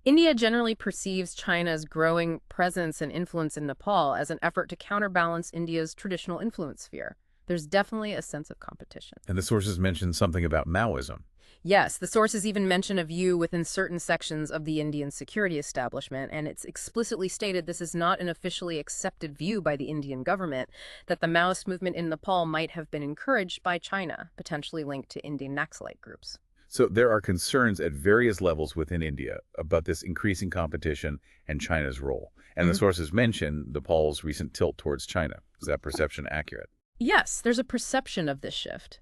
Speaker 2: India generally perceives China's growing presence and influence in Nepal as an effort to counterbalance India's traditional influence sphere. There's definitely a sense of competition.
Speaker 1: And the sources mention something about Maoism.
Speaker 2: Yes, the sources even mention a view within certain sections of the Indian security establishment, and it's explicitly stated this is not an officially accepted view by the Indian government, that the Maoist movement in Nepal might have been encouraged by China, potentially linked to Indian Naxalite groups.
Speaker 1: So there are concerns at various levels within India about this increasing competition and China's role. And the sources mention Nepal's recent tilt towards China. Is that perception accurate?
Speaker 2: Yes, there's a perception of this shift.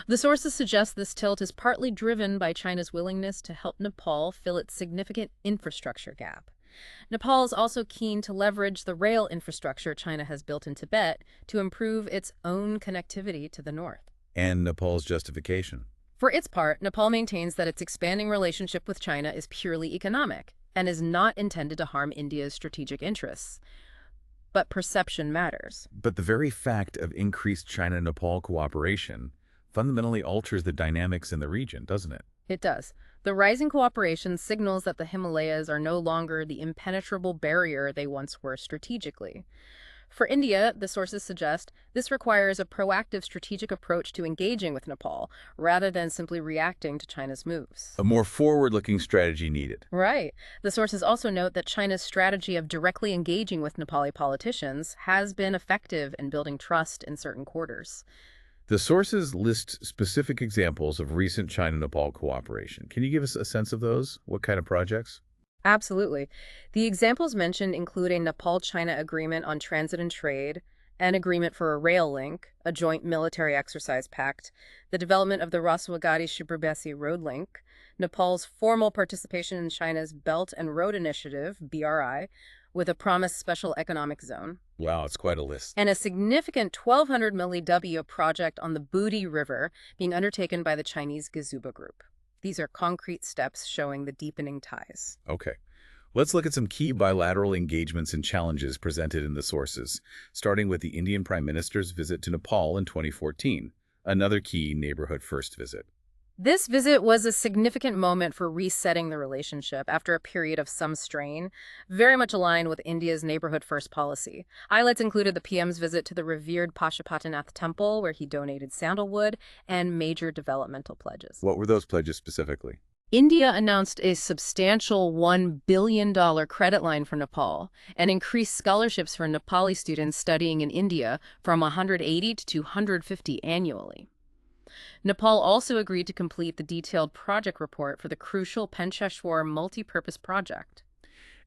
Speaker 2: The sources suggest this tilt is partly driven by China's willingness to help Nepal fill its significant infrastructure gap. Nepal is also keen to leverage the rail infrastructure China has built in Tibet to improve its own connectivity to the north.
Speaker 1: And Nepal's justification.
Speaker 2: For its part, Nepal maintains that its expanding relationship with China is purely economic and is not intended to harm India's strategic interests. But perception matters.
Speaker 1: But the very fact of increased China-Nepal cooperation fundamentally alters the dynamics in the region, doesn't it?
Speaker 2: It does. The rising cooperation signals that the Himalayas are no longer the impenetrable barrier they once were strategically. For India, the sources suggest, this requires a proactive strategic approach to engaging with Nepal, rather than simply reacting to China's moves.
Speaker 1: A more forward-looking strategy needed.
Speaker 2: Right. The sources also note that China's strategy of directly engaging with Nepali politicians has been effective in building trust in certain quarters.
Speaker 1: The sources list specific examples of recent China-Nepal cooperation. Can you give us a sense of those? What kind of projects?
Speaker 2: Absolutely. The examples mentioned include a Nepal-China agreement on transit and trade, an agreement for a rail link, a joint military exercise pact, the development of the Raswagadi-Shibrebesi road link, Nepal's formal participation in China's Belt and Road Initiative, BRI, with a promised special economic zone.
Speaker 1: Wow, it's quite a list.
Speaker 2: And a significant 1,200 milliW project on the Budi River being undertaken by the Chinese Gazuba Group. These are concrete steps showing the deepening ties.
Speaker 1: Okay. Let's look at some key bilateral engagements and challenges presented in the sources, starting with the Indian Prime Minister's visit to Nepal in 2014, another key neighborhood first visit.
Speaker 2: This visit was a significant moment for resetting the relationship after a period of some strain, very much aligned with India's neighborhood first policy. Highlights included the PM's visit to the revered Pashupatinath temple, where he donated sandalwood, and major developmental pledges.
Speaker 1: What were those pledges specifically?
Speaker 2: India announced a substantial $1 billion credit line for Nepal and increased scholarships for Nepali students studying in India from 180 to 250 annually. Nepal also agreed to complete the detailed project report for the crucial Pencheshwar multi-purpose project.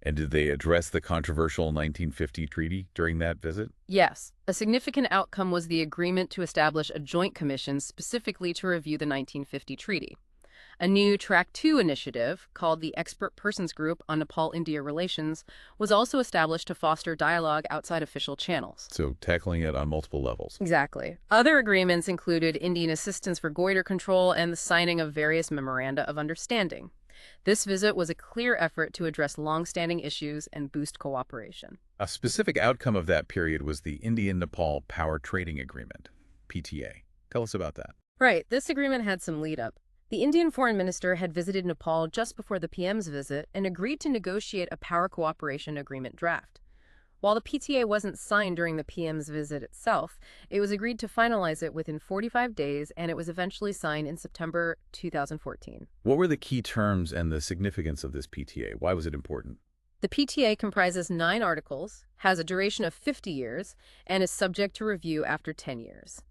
Speaker 1: And did they address the controversial 1950 treaty during that visit?
Speaker 2: Yes, a significant outcome was the agreement to establish a joint commission specifically to review the 1950 treaty. A new Track 2 initiative, called the Expert Persons Group on Nepal-India Relations, was also established to foster dialogue outside official channels.
Speaker 1: So tackling it on multiple levels.
Speaker 2: Exactly. Other agreements included Indian assistance for goiter control and the signing of various memoranda of understanding. This visit was a clear effort to address long-standing issues and boost cooperation.
Speaker 1: A specific outcome of that period was the Indian-Nepal Power Trading Agreement, PTA. Tell us about that.
Speaker 2: Right. This agreement had some lead-up. The Indian foreign minister had visited Nepal just before the PM's visit and agreed to negotiate a power cooperation agreement draft. While the PTA wasn't signed during the PM's visit itself, it was agreed to finalize it within 45 days, and it was eventually signed in September 2014.
Speaker 1: What were the key terms and the significance of this PTA? Why was it important?
Speaker 2: The PTA comprises 9 articles, has a duration of 50 years, and is subject to review after 10 years.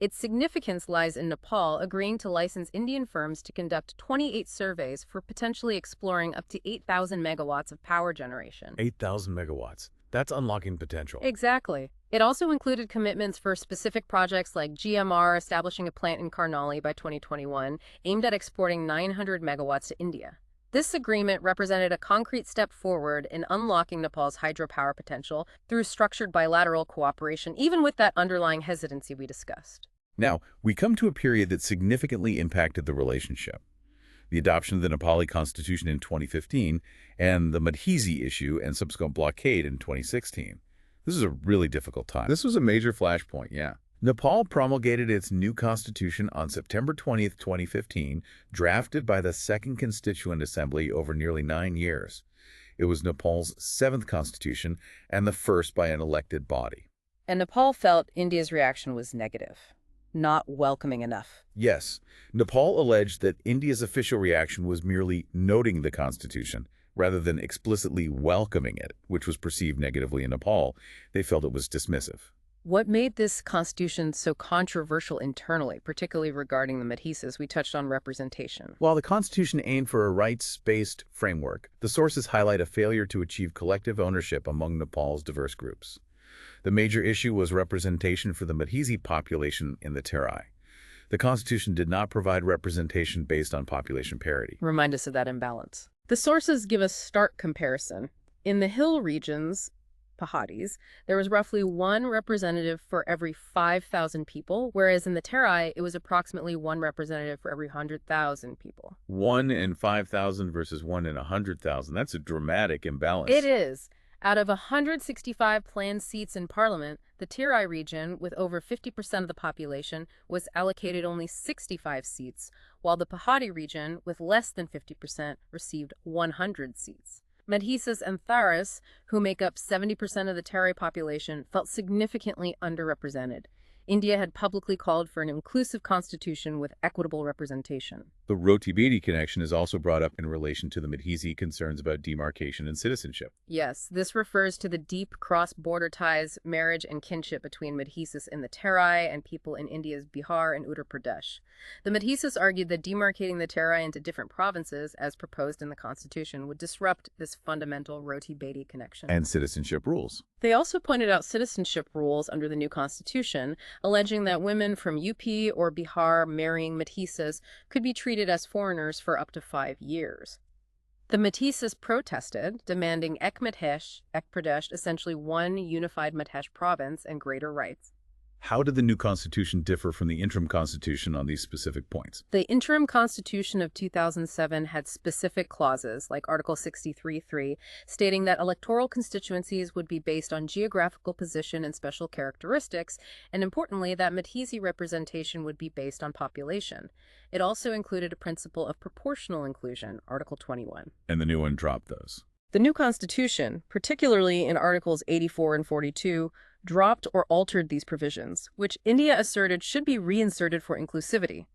Speaker 2: Its significance lies in Nepal agreeing to license Indian firms to conduct 28 surveys for potentially exploring up to 8,000 megawatts of power generation.
Speaker 1: 8,000 megawatts. That's unlocking potential.
Speaker 2: Exactly. It also included commitments for specific projects like GMR establishing a plant in Karnali by 2021, aimed at exporting 900 megawatts to India. This agreement represented a concrete step forward in unlocking Nepal's hydropower potential through structured bilateral cooperation, even with that underlying hesitancy we discussed.
Speaker 1: Now, we come to a period that significantly impacted the relationship. The adoption of the Nepali constitution in 2015 and the Madhesi issue and subsequent blockade in 2016. This is a really difficult time. This was a major flashpoint, yeah. Nepal promulgated its new constitution on September 20th, 2015, drafted by the Second Constituent Assembly over nearly 9 years. It was Nepal's 7th constitution and the first by an elected body.
Speaker 2: And Nepal felt India's reaction was negative, not welcoming enough.
Speaker 1: Yes, Nepal alleged that India's official reaction was merely noting the constitution, rather than explicitly welcoming it, which was perceived negatively in Nepal. They felt it was dismissive.
Speaker 2: What made this constitution so controversial internally, particularly regarding the Madhesis? We touched on representation.
Speaker 1: While the Constitution aimed for a rights-based framework, the sources highlight a failure to achieve collective ownership among Nepal's diverse groups. The major issue was representation for the Madhesi population in the Terai. The Constitution did not provide representation based on population parity.
Speaker 2: Remind us of that imbalance. The sources give a stark comparison. In the hill regions, Pahadis, there was roughly 1 representative for every 5,000 people, whereas in the Terai, it was approximately 1 representative for every 100,000 people.
Speaker 1: 1 in 5,000 versus 1 in 100,000. That's a dramatic imbalance.
Speaker 2: It is. Out of 165 planned seats in parliament, the Terai region, with over 50% of the population, was allocated only 65 seats, while the Pahadi region, with less than 50%, received 100 seats. Madhesis and Tharas, who make up 70% of the Terai population, felt significantly underrepresented. India had publicly called for an inclusive constitution with equitable representation.
Speaker 1: The Roti-Beti connection is also brought up in relation to the Madhesi concerns about demarcation and citizenship.
Speaker 2: Yes, this refers to the deep cross-border ties, marriage, and kinship between Madhesis in the Terai and people in India's Bihar and Uttar Pradesh. The Madhesis argued that demarcating the Terai into different provinces, as proposed in the constitution, would disrupt this fundamental Roti-Beti connection.
Speaker 1: And citizenship rules.
Speaker 2: They also pointed out citizenship rules under the new constitution, alleging that women from UP or Bihar marrying Madhesis could be treated as foreigners for up to 5 years. The Madhesis protested, demanding Ek Pradesh, essentially one unified Madhesh province and greater rights.
Speaker 1: How did the new constitution differ from the interim constitution on these specific points?
Speaker 2: The interim constitution of 2007 had specific clauses, like Article 63(3), stating that electoral constituencies would be based on geographical position and special characteristics, and importantly, that Madhesi representation would be based on population. It also included a principle of proportional inclusion, Article 21.
Speaker 1: And the new one dropped those.
Speaker 2: The new constitution, particularly in Articles 84 and 42, dropped or altered these provisions, which India asserted should be reinserted for inclusivity.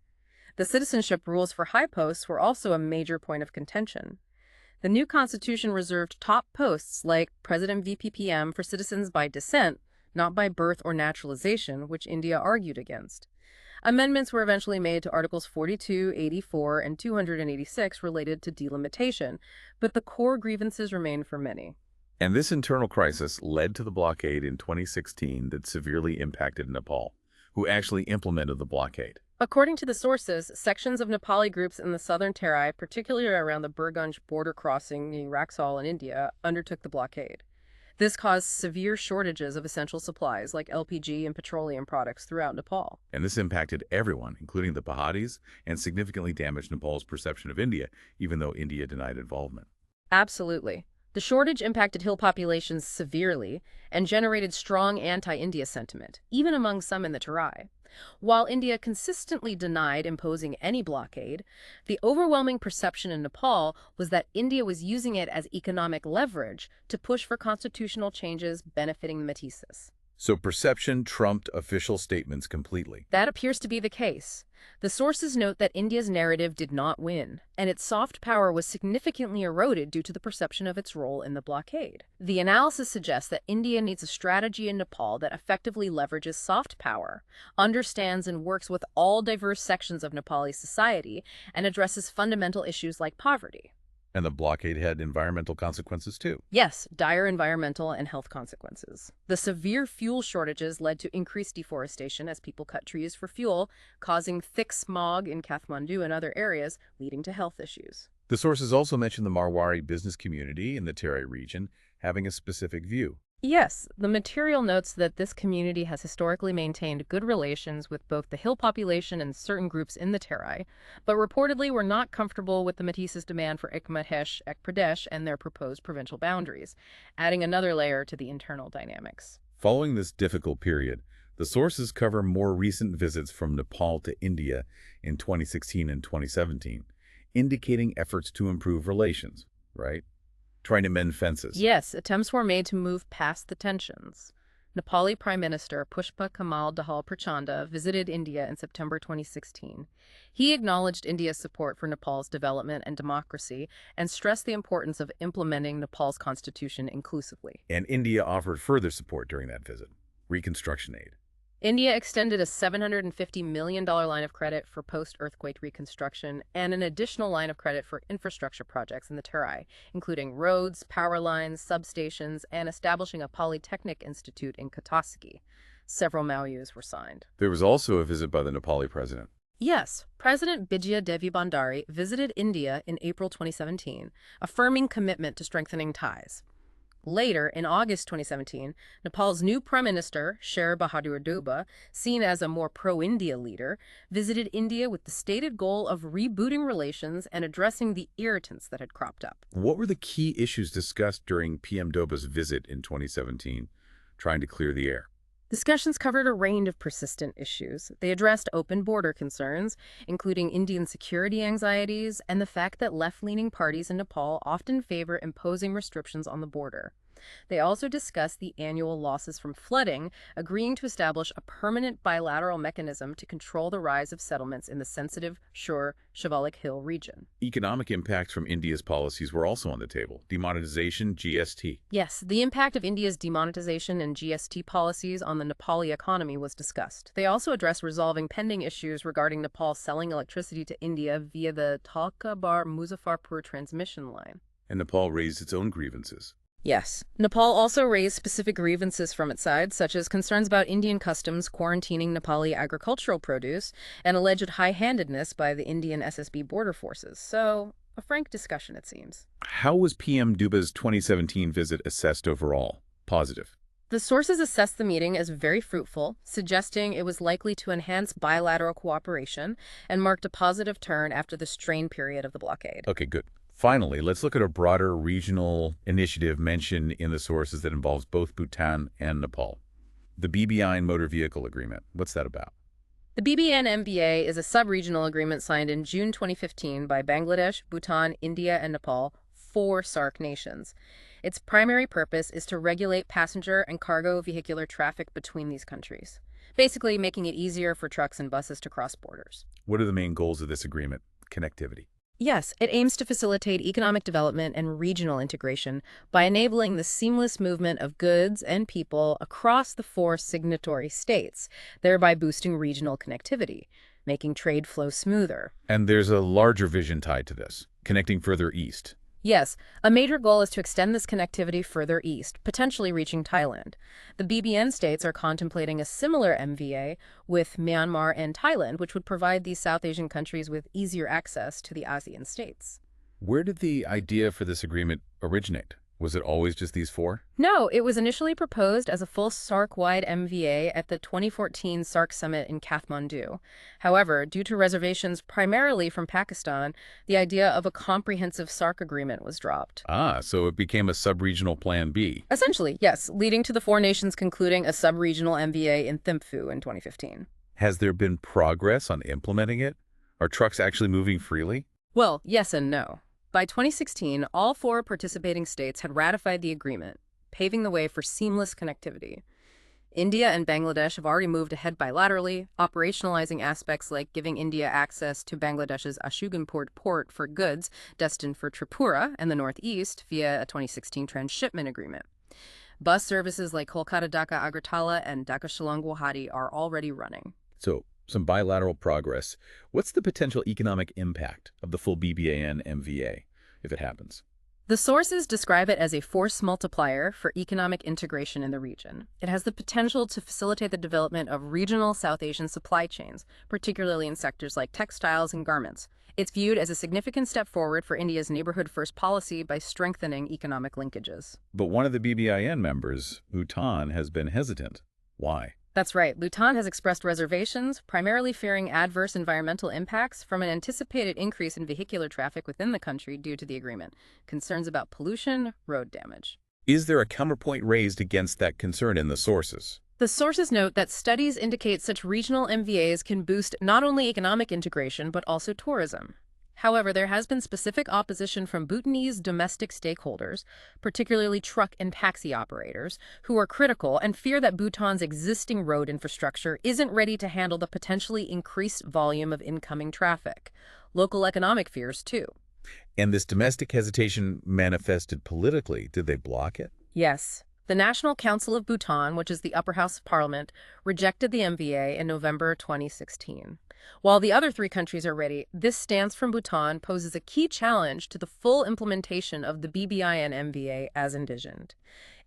Speaker 2: The citizenship rules for high posts were also a major point of contention. The new constitution reserved top posts like President VP-PM for citizens by descent, not by birth or naturalization, which India argued against. Amendments were eventually made to Articles 42, 84, and 286 related to delimitation, but the core grievances remained for many.
Speaker 1: And this internal crisis led to the blockade in 2016 that severely impacted Nepal, who actually implemented the blockade.
Speaker 2: According to the sources, sections of Nepali groups in the southern Terai, particularly around the Burgunj border crossing near Raxaul in India, undertook the blockade. This caused severe shortages of essential supplies like LPG and petroleum products throughout Nepal.
Speaker 1: And this impacted everyone, including the Pahadis, and significantly damaged Nepal's perception of India, even though India denied involvement.
Speaker 2: Absolutely. The shortage impacted hill populations severely and generated strong anti-India sentiment, even among some in the Terai. While India consistently denied imposing any blockade, the overwhelming perception in Nepal was that India was using it as economic leverage to push for constitutional changes benefiting the Métis.
Speaker 1: So perception trumped official statements completely.
Speaker 2: That appears to be the case. The sources note that India's narrative did not win, and its soft power was significantly eroded due to the perception of its role in the blockade. The analysis suggests that India needs a strategy in Nepal that effectively leverages soft power, understands and works with all diverse sections of Nepali society, and addresses fundamental issues like poverty.
Speaker 1: And the blockade had environmental consequences too.
Speaker 2: Yes, dire environmental and health consequences. The severe fuel shortages led to increased deforestation as people cut trees for fuel, causing thick smog in Kathmandu and other areas, leading to health issues.
Speaker 1: The sources also mention the Marwari business community in the Terai region having a specific view.
Speaker 2: Yes, the material notes that this community has historically maintained good relations with both the hill population and certain groups in the Terai, but reportedly were not comfortable with the Métis' demand for Ekmahesh, Pradesh, and their proposed provincial boundaries, adding another layer to the internal dynamics.
Speaker 1: Following this difficult period, the sources cover more recent visits from Nepal to India in 2016 and 2017, indicating efforts to improve relations, right? Trying to mend fences.
Speaker 2: Yes, attempts were made to move past the tensions. Nepali Prime Minister Pushpa Kamal Dahal Prachanda visited India in September 2016. He acknowledged India's support for Nepal's development and democracy and stressed the importance of implementing Nepal's constitution inclusively.
Speaker 1: And India offered further support during that visit, reconstruction aid.
Speaker 2: India extended a $750 million line of credit for post-earthquake reconstruction and an additional line of credit for infrastructure projects in the Terai, including roads, power lines, substations, and establishing a polytechnic institute in Katasaki. Several MOUs were signed.
Speaker 1: There was also a visit by the Nepali president.
Speaker 2: Yes, President Bijya Devi Bhandari visited India in April 2017, affirming commitment to strengthening ties. Later, in August 2017, Nepal's new Prime Minister, Sher Bahadur Deuba, seen as a more pro-India leader, visited India with the stated goal of rebooting relations and addressing the irritants that had cropped up.
Speaker 1: What were the key issues discussed during PM Doba's visit in 2017, trying to clear the air?
Speaker 2: Discussions covered a range of persistent issues. They addressed open border concerns, including Indian security anxieties and the fact that left-leaning parties in Nepal often favor imposing restrictions on the border. They also discussed the annual losses from flooding, agreeing to establish a permanent bilateral mechanism to control the rise of settlements in the sensitive Shivalik Hill region.
Speaker 1: Economic impacts from India's policies were also on the table. Demonetization, GST.
Speaker 2: Yes, the impact of India's demonetization and GST policies on the Nepali economy was discussed. They also addressed resolving pending issues regarding Nepal selling electricity to India via the Talka-Bar-Muzaffarpur transmission line.
Speaker 1: And Nepal raised its own grievances.
Speaker 2: Yes. Nepal also raised specific grievances from its side, such as concerns about Indian customs quarantining Nepali agricultural produce and alleged high-handedness by the Indian SSB border forces. So, a frank discussion, it seems.
Speaker 1: How was PM Duba's 2017 visit assessed overall? Positive.
Speaker 2: The sources assessed the meeting as very fruitful, suggesting it was likely to enhance bilateral cooperation and marked a positive turn after the strain period of the blockade.
Speaker 1: Okay, good. Finally, let's look at a broader regional initiative mentioned in the sources that involves both Bhutan and Nepal. The BBI Motor Vehicle Agreement. What's that about?
Speaker 2: The BBN-MVA is a sub-regional agreement signed in June 2015 by Bangladesh, Bhutan, India, and Nepal, 4 SAARC nations. Its primary purpose is to regulate passenger and cargo vehicular traffic between these countries, basically making it easier for trucks and buses to cross borders.
Speaker 1: What are the main goals of this agreement? Connectivity.
Speaker 2: Yes, it aims to facilitate economic development and regional integration by enabling the seamless movement of goods and people across the 4 signatory states, thereby boosting regional connectivity, making trade flow smoother.
Speaker 1: And there's a larger vision tied to this, connecting further east.
Speaker 2: Yes, a major goal is to extend this connectivity further east, potentially reaching Thailand. The BBN states are contemplating a similar MVA with Myanmar and Thailand, which would provide these South Asian countries with easier access to the ASEAN states.
Speaker 1: Where did the idea for this agreement originate? Was it always just these 4?
Speaker 2: No, it was initially proposed as a full SAARC-wide MVA at the 2014 SAARC summit in Kathmandu. However, due to reservations primarily from Pakistan, the idea of a comprehensive SAARC agreement was dropped.
Speaker 1: Ah, so it became a sub-regional Plan B.
Speaker 2: Essentially, yes, leading to the 4 nations concluding a sub-regional MVA in Thimphu in 2015.
Speaker 1: Has there been progress on implementing it? Are trucks actually moving freely?
Speaker 2: Well, yes and no. By 2016, all four participating states had ratified the agreement, paving the way for seamless connectivity. India and Bangladesh have already moved ahead bilaterally, operationalizing aspects like giving India access to Bangladesh's Ashuganpur port for goods destined for Tripura and the Northeast via a 2016 transshipment agreement. Bus services like Kolkata-Dhaka Agartala and Dhaka-Shillong Guwahati are already running.
Speaker 1: So, some bilateral progress. What's the potential economic impact of the full BBAN MVA if it happens?
Speaker 2: The sources describe it as a force multiplier for economic integration in the region. It has the potential to facilitate the development of regional South Asian supply chains, particularly in sectors like textiles and garments. It's viewed as a significant step forward for India's neighborhood-first policy by strengthening economic linkages.
Speaker 1: But one of the BBIN members, Bhutan, has been hesitant. Why?
Speaker 2: That's right. Bhutan has expressed reservations, primarily fearing adverse environmental impacts from an anticipated increase in vehicular traffic within the country due to the agreement, concerns about pollution, road damage.
Speaker 1: Is there a counterpoint raised against that concern in the sources?
Speaker 2: The sources note that studies indicate such regional MVAs can boost not only economic integration but also tourism. However, there has been specific opposition from Bhutanese domestic stakeholders, particularly truck and taxi operators, who are critical and fear that Bhutan's existing road infrastructure isn't ready to handle the potentially increased volume of incoming traffic. Local economic fears, too.
Speaker 1: And this domestic hesitation manifested politically. Did they block it?
Speaker 2: Yes. The National Council of Bhutan, which is the upper house of parliament, rejected the MVA in November 2016. While the other three countries are ready, this stance from Bhutan poses a key challenge to the full implementation of the BBIN MVA as envisioned.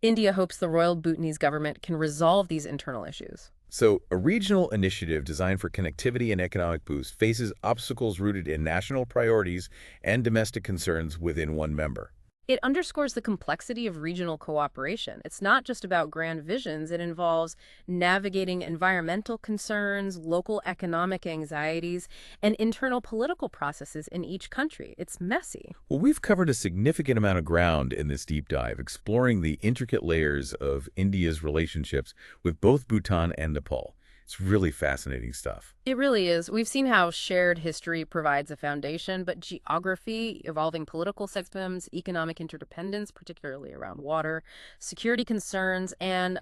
Speaker 2: India hopes the royal Bhutanese government can resolve these internal issues.
Speaker 1: So, a regional initiative designed for connectivity and economic boost faces obstacles rooted in national priorities and domestic concerns within one member.
Speaker 2: It underscores the complexity of regional cooperation. It's not just about grand visions. It involves navigating environmental concerns, local economic anxieties, and internal political processes in each country. It's messy.
Speaker 1: Well, we've covered a significant amount of ground in this deep dive, exploring the intricate layers of India's relationships with both Bhutan and Nepal. It's really fascinating stuff.
Speaker 2: It really is. We've seen how shared history provides a foundation, but geography, evolving political systems, economic interdependence, particularly around water, security concerns, and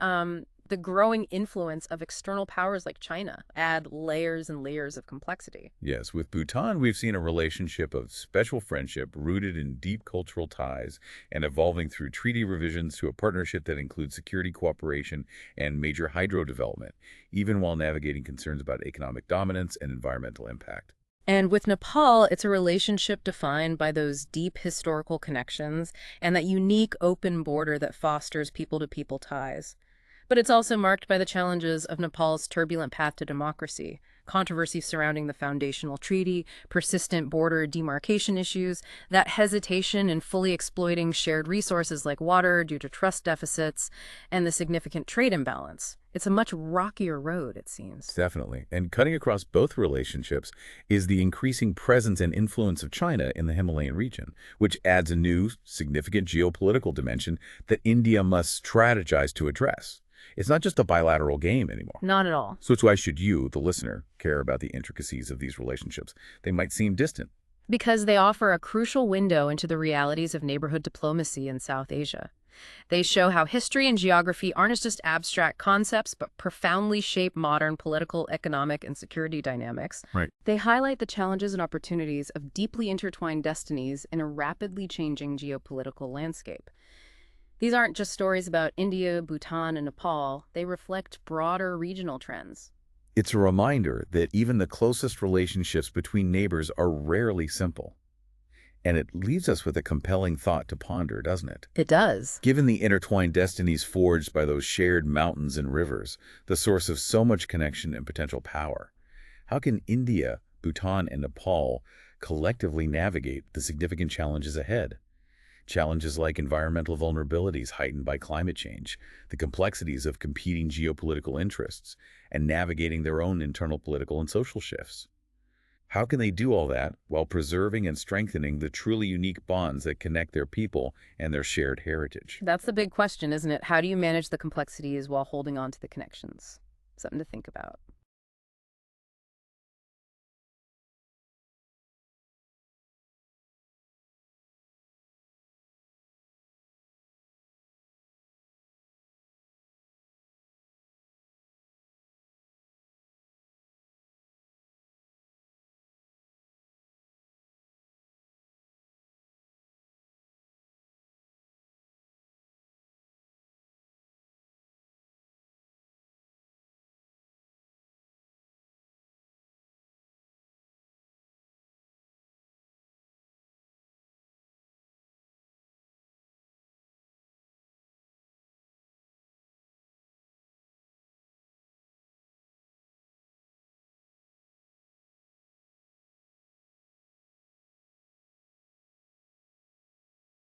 Speaker 2: the growing influence of external powers like China add layers and layers of complexity.
Speaker 1: Yes, with Bhutan, we've seen a relationship of special friendship rooted in deep cultural ties and evolving through treaty revisions to a partnership that includes security cooperation and major hydro development, even while navigating concerns about economic dominance and environmental impact.
Speaker 2: And with Nepal, it's a relationship defined by those deep historical connections and that unique open border that fosters people-to-people ties. But it's also marked by the challenges of Nepal's turbulent path to democracy, controversy surrounding the foundational treaty, persistent border demarcation issues, that hesitation in fully exploiting shared resources like water due to trust deficits, and the significant trade imbalance. It's a much rockier road, it seems.
Speaker 1: Definitely. And cutting across both relationships is the increasing presence and influence of China in the Himalayan region, which adds a new, significant geopolitical dimension that India must strategize to address. It's not just a bilateral game anymore.
Speaker 2: Not at all.
Speaker 1: So why should you, the listener, care about the intricacies of these relationships? They might seem distant.
Speaker 2: Because they offer a crucial window into the realities of neighborhood diplomacy in South Asia. They show how history and geography aren't just abstract concepts, but profoundly shape modern political, economic, and security dynamics.
Speaker 1: Right.
Speaker 2: They highlight the challenges and opportunities of deeply intertwined destinies in a rapidly changing geopolitical landscape. These aren't just stories about India, Bhutan, and Nepal. They reflect broader regional trends.
Speaker 1: It's a reminder that even the closest relationships between neighbors are rarely simple. And it leaves us with a compelling thought to ponder, doesn't it?
Speaker 2: It does.
Speaker 1: Given the intertwined destinies forged by those shared mountains and rivers, the source of so much connection and potential power, how can India, Bhutan, and Nepal collectively navigate the significant challenges ahead? Challenges like environmental vulnerabilities heightened by climate change, the complexities of competing geopolitical interests, and navigating their own internal political and social shifts. How can they do all that while preserving and strengthening the truly unique bonds that connect their people and their shared heritage?
Speaker 2: That's the big question, isn't it? How do you manage the complexities while holding on to the connections? Something to think about.